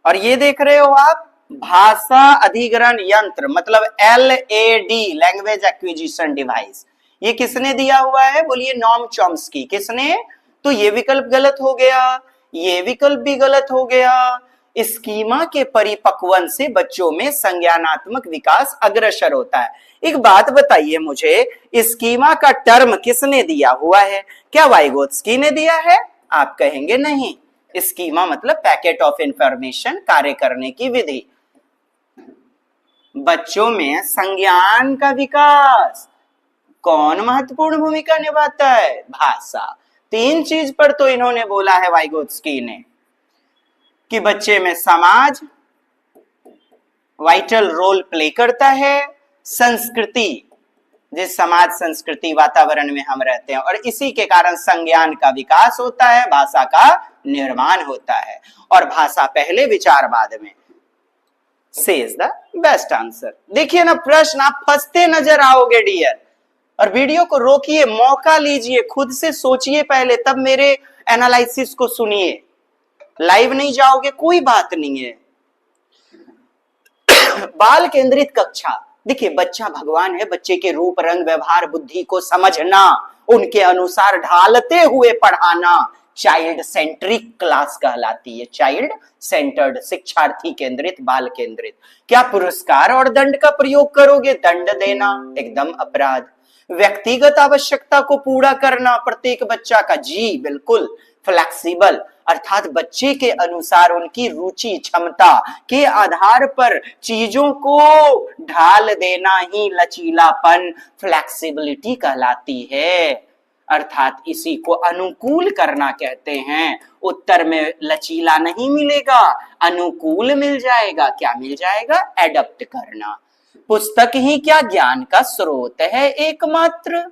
और ये देख रहे हो आप, भाषा अधिग्रहण यंत्र मतलब LAD, लैंग्वेज एक्विजिशन डिवाइस, ये किसने दिया हुआ है? बोलिए नॉम चॉम्स्की। किसने? तो ये विकल्प गलत हो गया, ये विकल्प भी गलत हो गया। स्कीमा के परिपक्वन से बच्चों में संज्ञानात्मक विकास अग्रसर होता है। एक बात बताइए मुझे, स्कीमा का टर्म किसने दिया हुआ है? क्या वाइगोत्स्की ने दिया है? आप कहेंगे नहीं। स्कीमा मतलब पैकेट ऑफ इंफॉर्मेशन, कार्य करने की विधि। बच्चों में संज्ञान का विकास कौन महत्वपूर्ण भूमिका निभाता है? भाषा। तीन चीज पर तो इन्होंने बोला है वाइगोत्स्की ने कि बच्चे में समाज वाइटल रोल प्ले करता है, संस्कृति, जिस समाज संस्कृति वातावरण में हम रहते हैं, और इसी के कारण संज्ञान का विकास होता है, भाषा का निर्माण होता है। और भाषा पहले, विचार बाद में। से इज द बेस्ट आंसर। देखिए ना, प्रश्न आप फंसते नजर आओगे डियर। और वीडियो को रोकिए, मौका लीजिए, खुद से सोचिए पहले, तब मेरे एनालिसिस को सुनिए। लाइव नहीं जाओगे कोई बात नहीं है। बाल केंद्रित कक्षा। देखिए, बच्चा भगवान है, बच्चे के रूप, रंग, व्यवहार, बुद्धि को समझना, उनके अनुसार ढालते हुए पढ़ाना चाइल्ड सेंट्रिक क्लास कहलाती है। चाइल्ड सेंटर्ड, शिक्षार्थी केंद्रित, बाल केंद्रित। क्या पुरस्कार और दंड का प्रयोग करोगे? दंड देना एकदम अपराध। व्यक्तिगत आवश्यकता को पूरा करना प्रत्येक बच्चा का, जी बिल्कुल। फ्लेक्सिबल अर्थात बच्चे के अनुसार उनकी रुचि क्षमता के आधार पर चीजों को ढाल देना ही लचीलापन, फ्लेक्सिबिलिटी कहलाती है। अर्थात इसी को अनुकूल करना कहते हैं। उत्तर में लचीला नहीं मिलेगा, अनुकूल मिल जाएगा। क्या मिल जाएगा? एडप्ट करना। पुस्तक ही क्या ज्ञान का स्रोत है एकमात्र?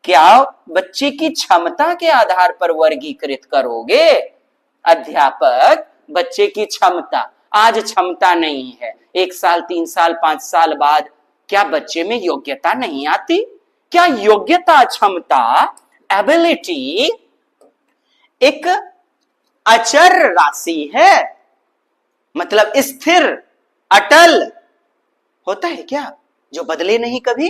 क्या बच्चे की क्षमता के आधार पर वर्गीकृत करोगे? अध्यापक बच्चे की क्षमता, आज क्षमता नहीं है, 1 साल 3 साल 5 साल बाद क्या बच्चे में योग्यता नहीं आती? क्या योग्यता, क्षमता, एबिलिटी एक अचर राशि है? मतलब स्थिर, अटल होता है क्या, जो बदले नहीं कभी?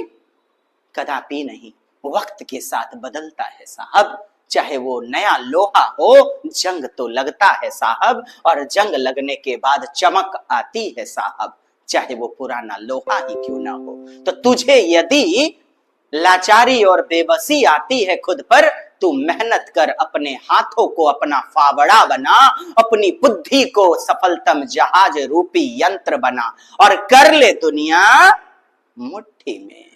कदापि नहीं। वक्त के साथ बदलता है साहब। चाहे वो नया लोहा हो, जंग तो लगता है साहब, और जंग लगने के बाद चमक आती है साहब, चाहे वो पुराना लोहा ही क्यों ना हो। तो तुझे यदि लाचारी और बेबसी आती है खुद पर, तू मेहनत कर, अपने हाथों को अपना फावड़ा बना, अपनी बुद्धि को सफलतम जहाज रूपी यंत्र बना, और कर ले दुनिया मुट्ठी में।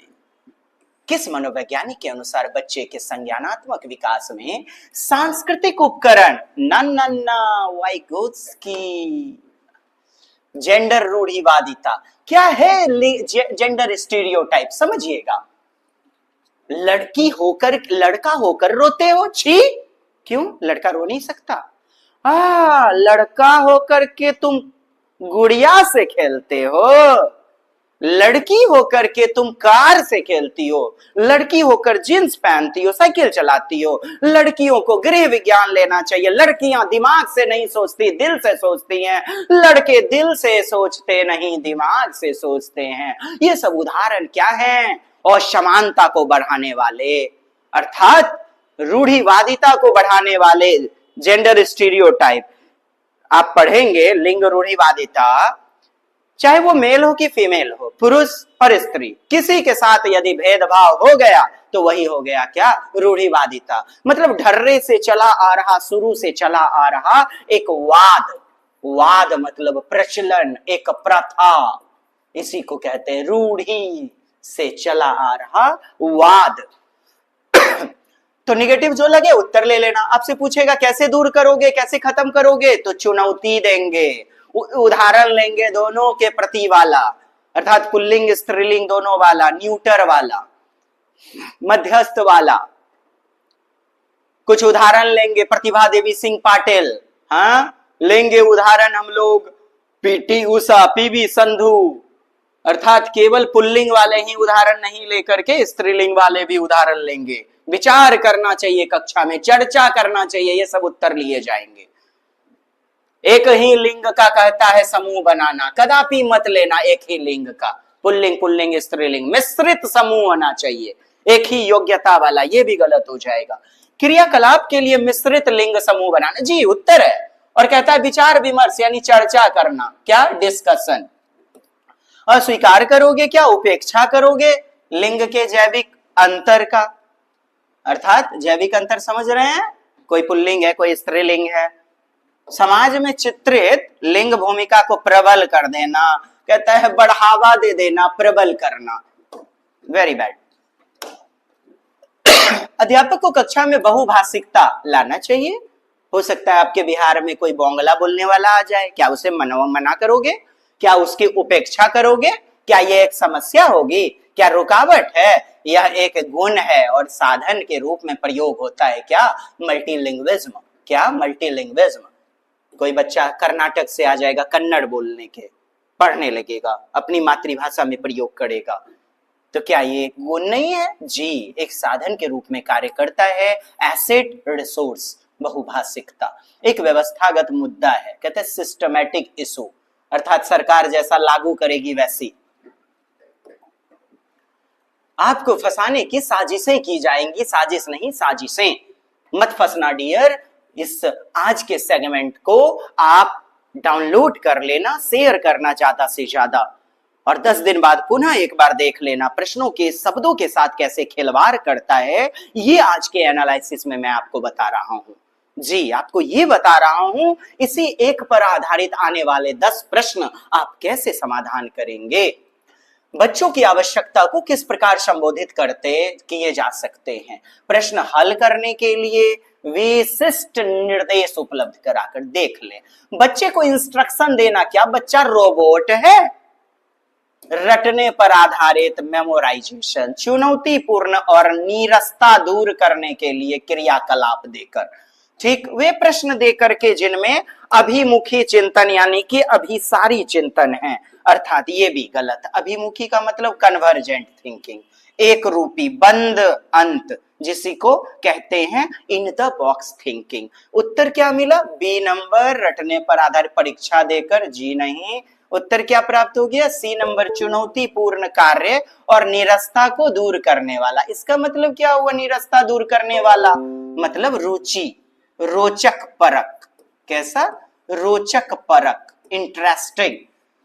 किस मनोवैज्ञानिक के अनुसार बच्चे के संज्ञानात्मक विकास में सांस्कृतिक उपकरण? नन्ना वाइगोत्स्की। जेंडर रूढ़िवादिता क्या है? जेंडर स्टीरियोटाइप समझिएगा। लड़की होकर, लड़का होकर रोते हो, छी, क्यों? लड़का रो नहीं सकता। लड़का होकर के तुम गुड़िया से खेलते हो, लड़की होकर के तुम कार से खेलती हो, लड़की होकर जींस पहनती हो, साइकिल चलाती हो। लड़कियों को गृह विज्ञान लेना चाहिए। लड़कियां दिमाग से नहीं सोचती, दिल से सोचती हैं। लड़के दिल से सोचते नहीं, दिमाग से सोचते हैं। ये सब उदाहरण क्या हैं? और समानता को बढ़ाने वाले, अर्थात रूढ़िवादिता को बढ़ाने वाले जेंडर स्टीरियोटाइप। आप पढ़ेंगे लिंग रूढ़िवादिता, चाहे वो मेल हो कि फीमेल हो, पुरुष और स्त्री, किसी के साथ यदि भेदभाव हो गया तो वही हो गया क्या? रूढ़िवादिता। मतलब ढर्रे से चला आ रहा, शुरू से चला आ रहा एक वाद, वाद मतलब प्रचलन, एक प्रथा, इसी को कहते हैं रूढ़ी से चला आ रहा वाद। तो निगेटिव जो लगे उत्तर ले लेना। आपसे पूछेगा कैसे दूर करोगे, कैसे खत्म करोगे, तो चुनौती देंगे, उदाहरण लेंगे दोनों के प्रति वाला, अर्थात पुल्लिंग स्त्रीलिंग दोनों वाला, न्यूटर वाला, मध्यस्थ वाला। कुछ उदाहरण लेंगे, प्रतिभा देवी सिंह पाटिल, लेंगे उदाहरण हम लोग, पीटी उषा, पीवी संधू, अर्थात केवल पुल्लिंग वाले ही उदाहरण नहीं लेकर के स्त्रीलिंग वाले भी उदाहरण लेंगे। विचार करना चाहिए, कक्षा में चर्चा करना चाहिए, ये सब उत्तर लिए जाएंगे। एक ही लिंग का कहता है समूह बनाना, कदापि मत लेना एक ही लिंग का, पुल्लिंग पुल्लिंग स्त्रीलिंग, मिश्रित समूह होना चाहिए एक ही योग्यता वाला, ये भी गलत हो जाएगा। क्रियाकलाप के लिए मिश्रित लिंग समूह बनाना, जी उत्तर है। और कहता है विचार विमर्श यानी चर्चा करना, क्या डिस्कशन। अस्वीकार करोगे क्या, उपेक्षा करोगे लिंग के जैविक अंतर का, अर्थात जैविक अंतर समझ रहे हैं, कोई पुल्लिंग है कोई स्त्रीलिंग है। समाज में चित्रित लिंग भूमिका को प्रबल कर देना, कहता है बढ़ावा दे देना, प्रबल करना, वेरी बैड। अध्यापक को कक्षा में बहुभाषिकता लाना चाहिए। हो सकता है आपके बिहार में कोई बोंगला बोलने वाला आ जाए, क्या उसे मना करोगे, क्या उसकी उपेक्षा करोगे, क्या यह एक समस्या होगी, क्या रुकावट है, यह एक गुण है और साधन के रूप में प्रयोग होता है, क्या मल्टीलिंग्विज्म, क्या मल्टीलिंग्विज्म। कोई बच्चा कर्नाटक से आ जाएगा, कन्नड़ बोलने के पढ़ने लगेगा, अपनी मातृभाषा में प्रयोग करेगा, तो क्या ये गुण नहीं है, जी एक साधन के रूप में कार्य करता है। एसेट रिसोर्स बहुभाषिकता एक व्यवस्थागत मुद्दा है, कहते हैं सिस्टमैटिक इशू, अर्थात सरकार जैसा लागू करेगी वैसी। आपको फंसाने की साजिशें की जाएंगी, साजिश नहीं साजिशें, मत फंसना डियर। इस आज के सेगमेंट को आप डाउनलोड कर लेना, शेयर करना ज्यादा से ज्यादा, और 10 दिन बाद पुनः एक बार देख लेना प्रश्नों के शब्दों के साथ कैसे खिलवाड़ करता है। ये आज के एनालिसिस में मैं आपको बता रहा हूं, जी आपको ये बता रहा हूं, इसी एक पर आधारित आने वाले 10 प्रश्न आप कैसे समाधान करेंगे। बच्चों की आवश्यकता को किस प्रकार संबोधित किए जा सकते हैं, प्रश्न हल करने के लिए विशिष्ट निर्देश उपलब्ध कराकर देख लें। बच्चे को इंस्ट्रक्शन देना, क्या बच्चा रोबोट है। रटने पर आधारित मेमोराइजेशन, चुनौतीपूर्ण और नीरसता दूर करने के लिए क्रियाकलाप देकर, ठीक वे प्रश्न देकर के जिनमें अभिमुखी चिंतन यानी कि अभिसारी चिंतन है, अर्थात ये भी गलत। अभिमुखी का मतलब कन्वर्जेंट थिंकिंग, एक रूपी बंद अंत, जिसी को कहते हैं इन द बॉक्स थिंकिंग। उत्तर क्या मिला, बी नंबर, रटने पर आधारित परीक्षा देकर, जी नहीं। उत्तर क्या प्राप्त हो गया, सी नंबर, चुनौतीपूर्ण कार्य और नीरसता को दूर करने वाला। इसका मतलब क्या हुआ, नीरसता दूर करने वाला मतलब रुचि, रोचक परक, कैसा रोचक परक, इंटरेस्टिंग,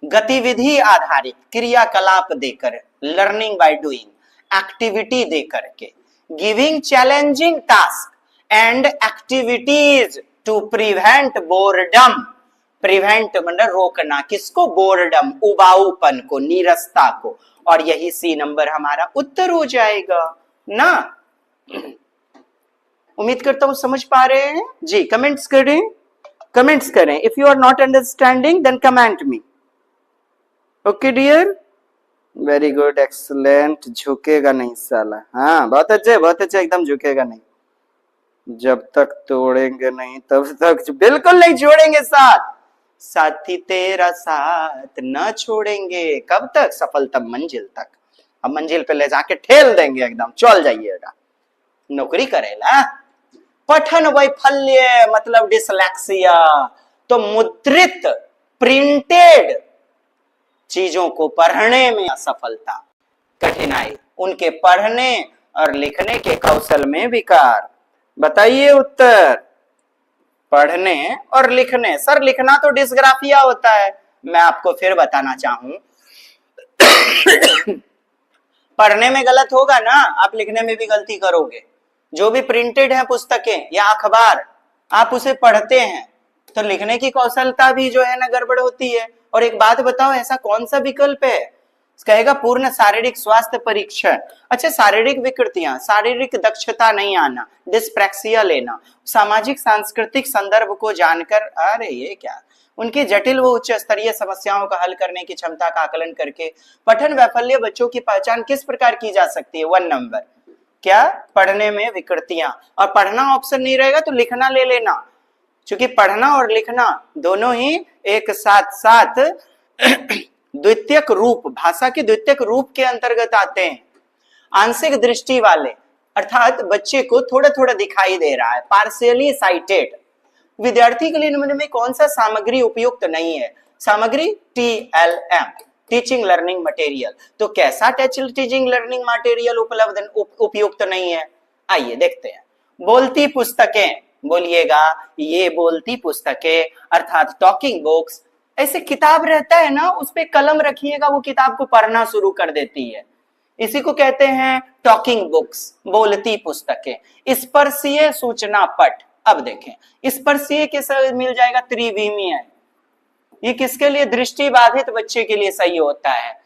गतिविधि आधारित क्रियाकलाप देकर, लर्निंग बाय डूइंग, एक्टिविटी देकर के, giving challenging task and activities to prevent boredom, prevent मतलब रोकना, किसको, बोर्डम उबाऊपन को, नीरसता को, और यही सी नंबर हमारा उत्तर हो जाएगा ना। उम्मीद करता हूं समझ पा रहे हैं जी। कमेंट्स करें, कमेंट्स करें। If you are not understanding then comment me, okay dear, very good, excellent. झुकेगा नहीं साला, हाँ बहुत अच्छे बहुत अच्छे, एकदम झुकेगा नहीं, जब तक तोड़ेंगे नहीं तब तक, बिल्कुल नहीं छोड़ेंगे साथ, साथी तेरा साथ न छोड़ेंगे, कब तक, सफलतम मंजिल तक। अब मंजिल पे ले जाके ठेल देंगे एकदम, चल जाइएगा, नौकरी करेला। पठन वैफल्य मतलब डिसलेक्सिया, तो मुद्रित प्रिंटेड चीजों को पढ़ने में असफलता, कठिनाई, उनके पढ़ने और लिखने के कौशल में विकार। बताइए उत्तर, पढ़ने और लिखने। सर लिखना तो डिस्ग्राफिया होता है, मैं आपको फिर बताना चाहूं पढ़ने में गलत होगा ना, आप लिखने में भी गलती करोगे। जो भी प्रिंटेड है पुस्तकें या अखबार, आप उसे पढ़ते हैं तो लिखने की कौशलता भी जो है ना गड़बड़ होती है। और एक बात बताओ, ऐसा कौन सा विकल्प है, कहेगा पूर्ण शारीरिक स्वास्थ्य परीक्षण। अच्छा, शारीरिक विकृतियां, शारीरिक दक्षता नहीं आना, डिस्प्रैक्सिया लेना, सामाजिक सांस्कृतिक संदर्भ को जानकर, अरे ये क्या, उनकी जटिल व उच्च स्तरीय समस्याओं का हल करने की क्षमता का आकलन करके पठन वैफल्य बच्चों की पहचान किस प्रकार की जा सकती है। 1 नंबर, क्या, पढ़ने में विकृतियां, और पढ़ना ऑप्शन नहीं रहेगा तो लिखना ले लेना, क्योंकि पढ़ना और लिखना दोनों ही एक साथ साथ द्वितीयक रूप, भाषा के द्वितीयक रूप के अंतर्गत आते हैं। आंशिक दृष्टि वाले, अर्थात बच्चे को थोड़ा थोड़ा दिखाई दे रहा है, पार्शियली साइटेड, विद्यार्थी के लिए निम्न में कौन सा सामग्री उपयुक्त नहीं है? सामग्री TLM, टीचिंग लर्निंग मटेरियल। तो कैसा टीचिंग लर्निंग मटेरियल उपयुक्त नहीं है? आइए देखते हैं। बोलती पुस्तकें, बोलिएगा, ये बोलती पुस्तकें अर्थात टॉकिंग बुक्स। ऐसे किताब रहता है ना, उस पे कलम रखिएगा, वो किताब को पढ़ना शुरू कर देती है। इसी को कहते हैं टॉकिंग बुक्स, बोलती पुस्तकें। स्पर्शीय सूचना पट, अब देखें स्पर्शीय कैसे मिल जाएगा? त्रिविमीय। ये किसके लिए? दृष्टि बाधित बच्चे के लिए सही होता है।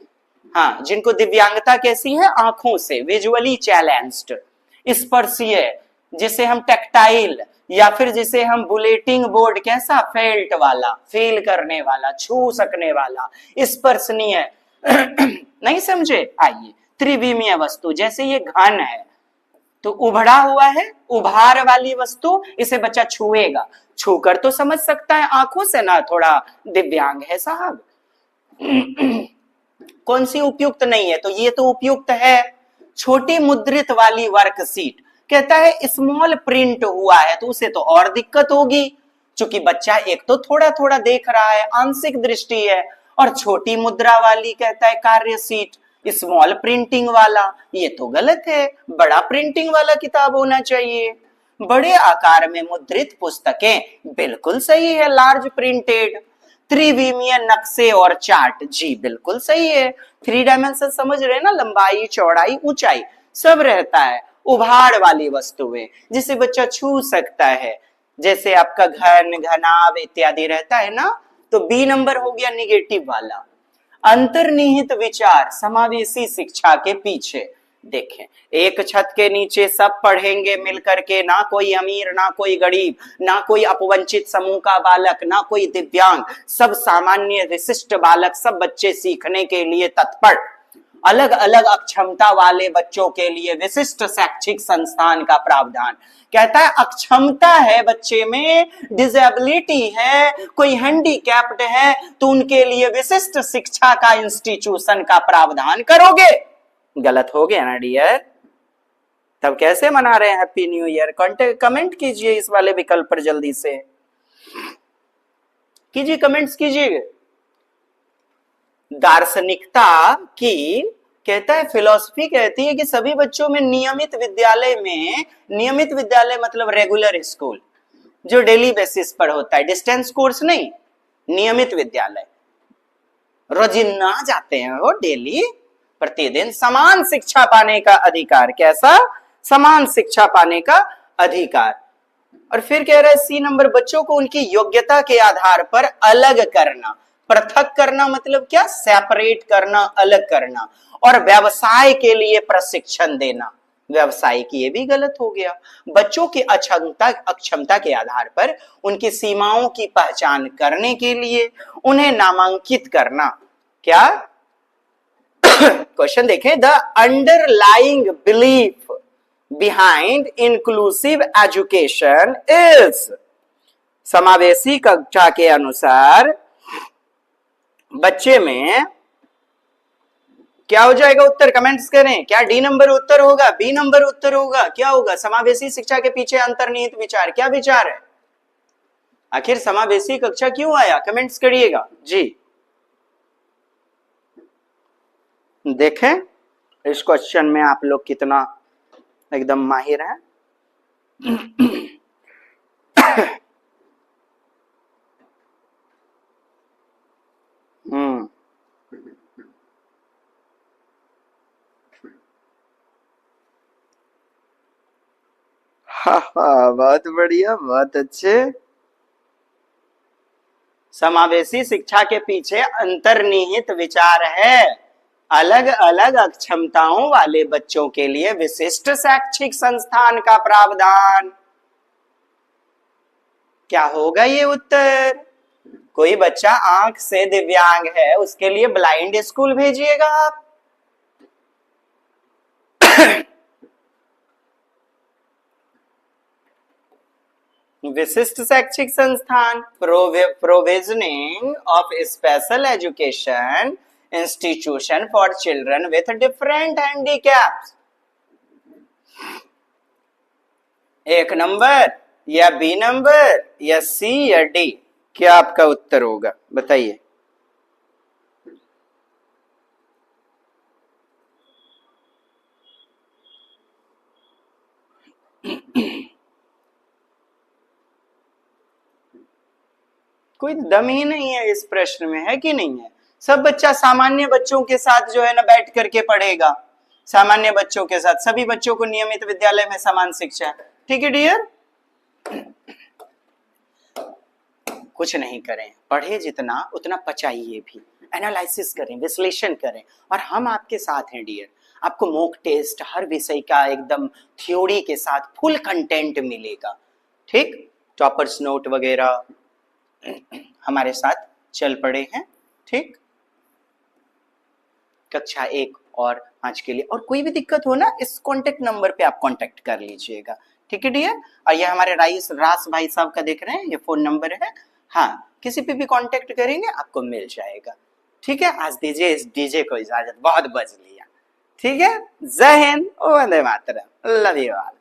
हाँ, जिनको दिव्यांगता कैसी है? आंखों से, विजुअली चैलेंज्ड। स्पर्शीय जिसे हम टैक्टाइल या फिर जिसे हम बुलेटिंग बोर्ड, कैसा? फेल्ट वाला, फील करने वाला, छू सकने वाला। स्पर्शनीय नहीं समझे? आइए, त्रिविमीय वस्तु, जैसे ये घन है तो उभड़ा हुआ है, उभार वाली वस्तु, इसे बच्चा छुएगा, छूकर तो समझ सकता है आंखों से ना, थोड़ा दिव्यांग है साहब। कौन सी उपयुक्त नहीं है? तो ये तो उपयुक्त है। छोटी मुद्रित वाली वर्कशीट, कहता है स्मॉल प्रिंट हुआ है तो उसे तो और दिक्कत होगी, क्योंकि बच्चा एक तो थोड़ा थोड़ा देख रहा है, आंशिक दृष्टि है, और छोटी मुद्रा वाली कहता है कार्य सीट, स्मॉल प्रिंटिंग वाला, ये तो गलत है। बड़ा प्रिंटिंग वाला किताब होना चाहिए। बड़े आकार में मुद्रित पुस्तकें, बिल्कुल सही है, लार्ज प्रिंटेड। त्रिविमीय नक्शे और चार्ट, जी बिल्कुल सही है। 3 डायमेंशन समझ रहे हैं ना, लंबाई, चौड़ाई, ऊंचाई सब रहता है। उभाड़ वाली वस्तुएं जिसे बच्चा छू सकता है, जैसे आपका घन, घनाभ इत्यादि रहता है ना, तो बी नंबर हो गया निगेटिव वाला। अंतर्निहित विचार, समावेशी शिक्षा के पीछे। देखें, एक छत के नीचे सब पढ़ेंगे मिलकर के, ना कोई अमीर ना कोई गरीब, ना कोई अपवंचित समूह का बालक, ना कोई दिव्यांग, सब सामान्य विशिष्ट बालक, सब बच्चे सीखने के लिए तत्पर। अलग अलग अक्षमता वाले बच्चों के लिए विशिष्ट शैक्षिक संस्थान का प्रावधान। कहता है अक्षमता है बच्चे में, डिसेबिलिटी है, कोई हैंडीकैप्ड है, तो उनके लिए विशिष्ट शिक्षा का इंस्टीट्यूशन का प्रावधान करोगे। गलत हो गया ना डियर? तब कैसे मना रहे हैं हैप्पी न्यू ईयर? कमेंट कीजिए इस वाले विकल्प पर, जल्दी से कीजिए, कमेंट्स कीजिए। दार्शनिकता की, कहता है फिलॉसफी कहती है कि सभी बच्चों में नियमित विद्यालय मतलब रेगुलर स्कूल, जो डेली बेसिस पर होता है, डिस्टेंस कोर्स नहीं, नियमित विद्यालय, रोजिना जाते हैं वो डेली, प्रतिदिन समान शिक्षा पाने का अधिकार। कैसा? समान शिक्षा पाने का अधिकार। और फिर कह रहा है सी नंबर, बच्चों को उनकी योग्यता के आधार पर अलग करना। पृथक करना मतलब क्या? सेपरेट करना, अलग करना। और व्यवसाय के लिए प्रशिक्षण देना। व्यवसाय की, ये भी गलत हो गया। बच्चों की अक्षमता के आधार पर उनकी सीमाओं की पहचान करने के लिए उन्हें नामांकित करना। क्या? क्वेश्चन देखें, the underlying belief behind inclusive education is, समावेशी कक्षा के अनुसार बच्चे में क्या हो जाएगा उत्तर? कमेंट्स करें। क्या डी नंबर उत्तर होगा? बी नंबर उत्तर होगा? क्या होगा? समावेशी शिक्षा के पीछे अंतर्निहित विचार, क्या विचार है? आखिर समावेशी कक्षा क्यों आया? कमेंट्स करिएगा जी। देखें इस क्वेश्चन में आप लोग कितना एकदम माहिर हैं। बहुत बढ़िया, बहुत अच्छे। समावेशी शिक्षा के पीछे अंतर्निहित विचार है अलग अलग अक्षमताओं वाले बच्चों के लिए विशिष्ट शैक्षिक संस्थान का प्रावधान। क्या होगा ये उत्तर? कोई बच्चा आंख से दिव्यांग है, उसके लिए ब्लाइंड स्कूल भेजिएगा आप। विशिष्ट शैक्षिक संस्थान, provisioning of special education institution for children with different handicaps. 1 number या बी नंबर या सी या डी? क्या आपका उत्तर होगा बताइए। कोई दम ही नहीं है इस प्रश्न में, है कि नहीं है? सब बच्चा सामान्य बच्चों के साथ जो है ना बैठ करके पढ़ेगा, सामान्य बच्चों के साथ, सभी बच्चों को नियमित विद्यालय में समान शिक्षा। ठीक है डियर, कुछ नहीं करें, पढ़े जितना उतना पचाइए भी, एनालिसिस करें, विश्लेषण करें, और हम आपके साथ हैं डियर। आपको मॉक टेस्ट हर विषय का एकदम थ्योरी के साथ फुल कंटेंट मिलेगा। ठीक, टॉपर्स नोट वगैरह हमारे साथ चल पड़े हैं। ठीक, कक्षा 1 और 5 के लिए, और कोई भी दिक्कत हो ना इस कांटेक्ट नंबर पे आप कांटेक्ट कर लीजिएगा। ठीक है डियर, और ये हमारे रास भाई साहब का देख रहे हैं, ये फोन नंबर है। हाँ, किसी पे भी कांटेक्ट करेंगे आपको मिल जाएगा। ठीक है, आज दीजिए इस डीजे को इजाजत, बहुत बज लिया। ठीक है, जय Hind, Vande Mataram, love you all.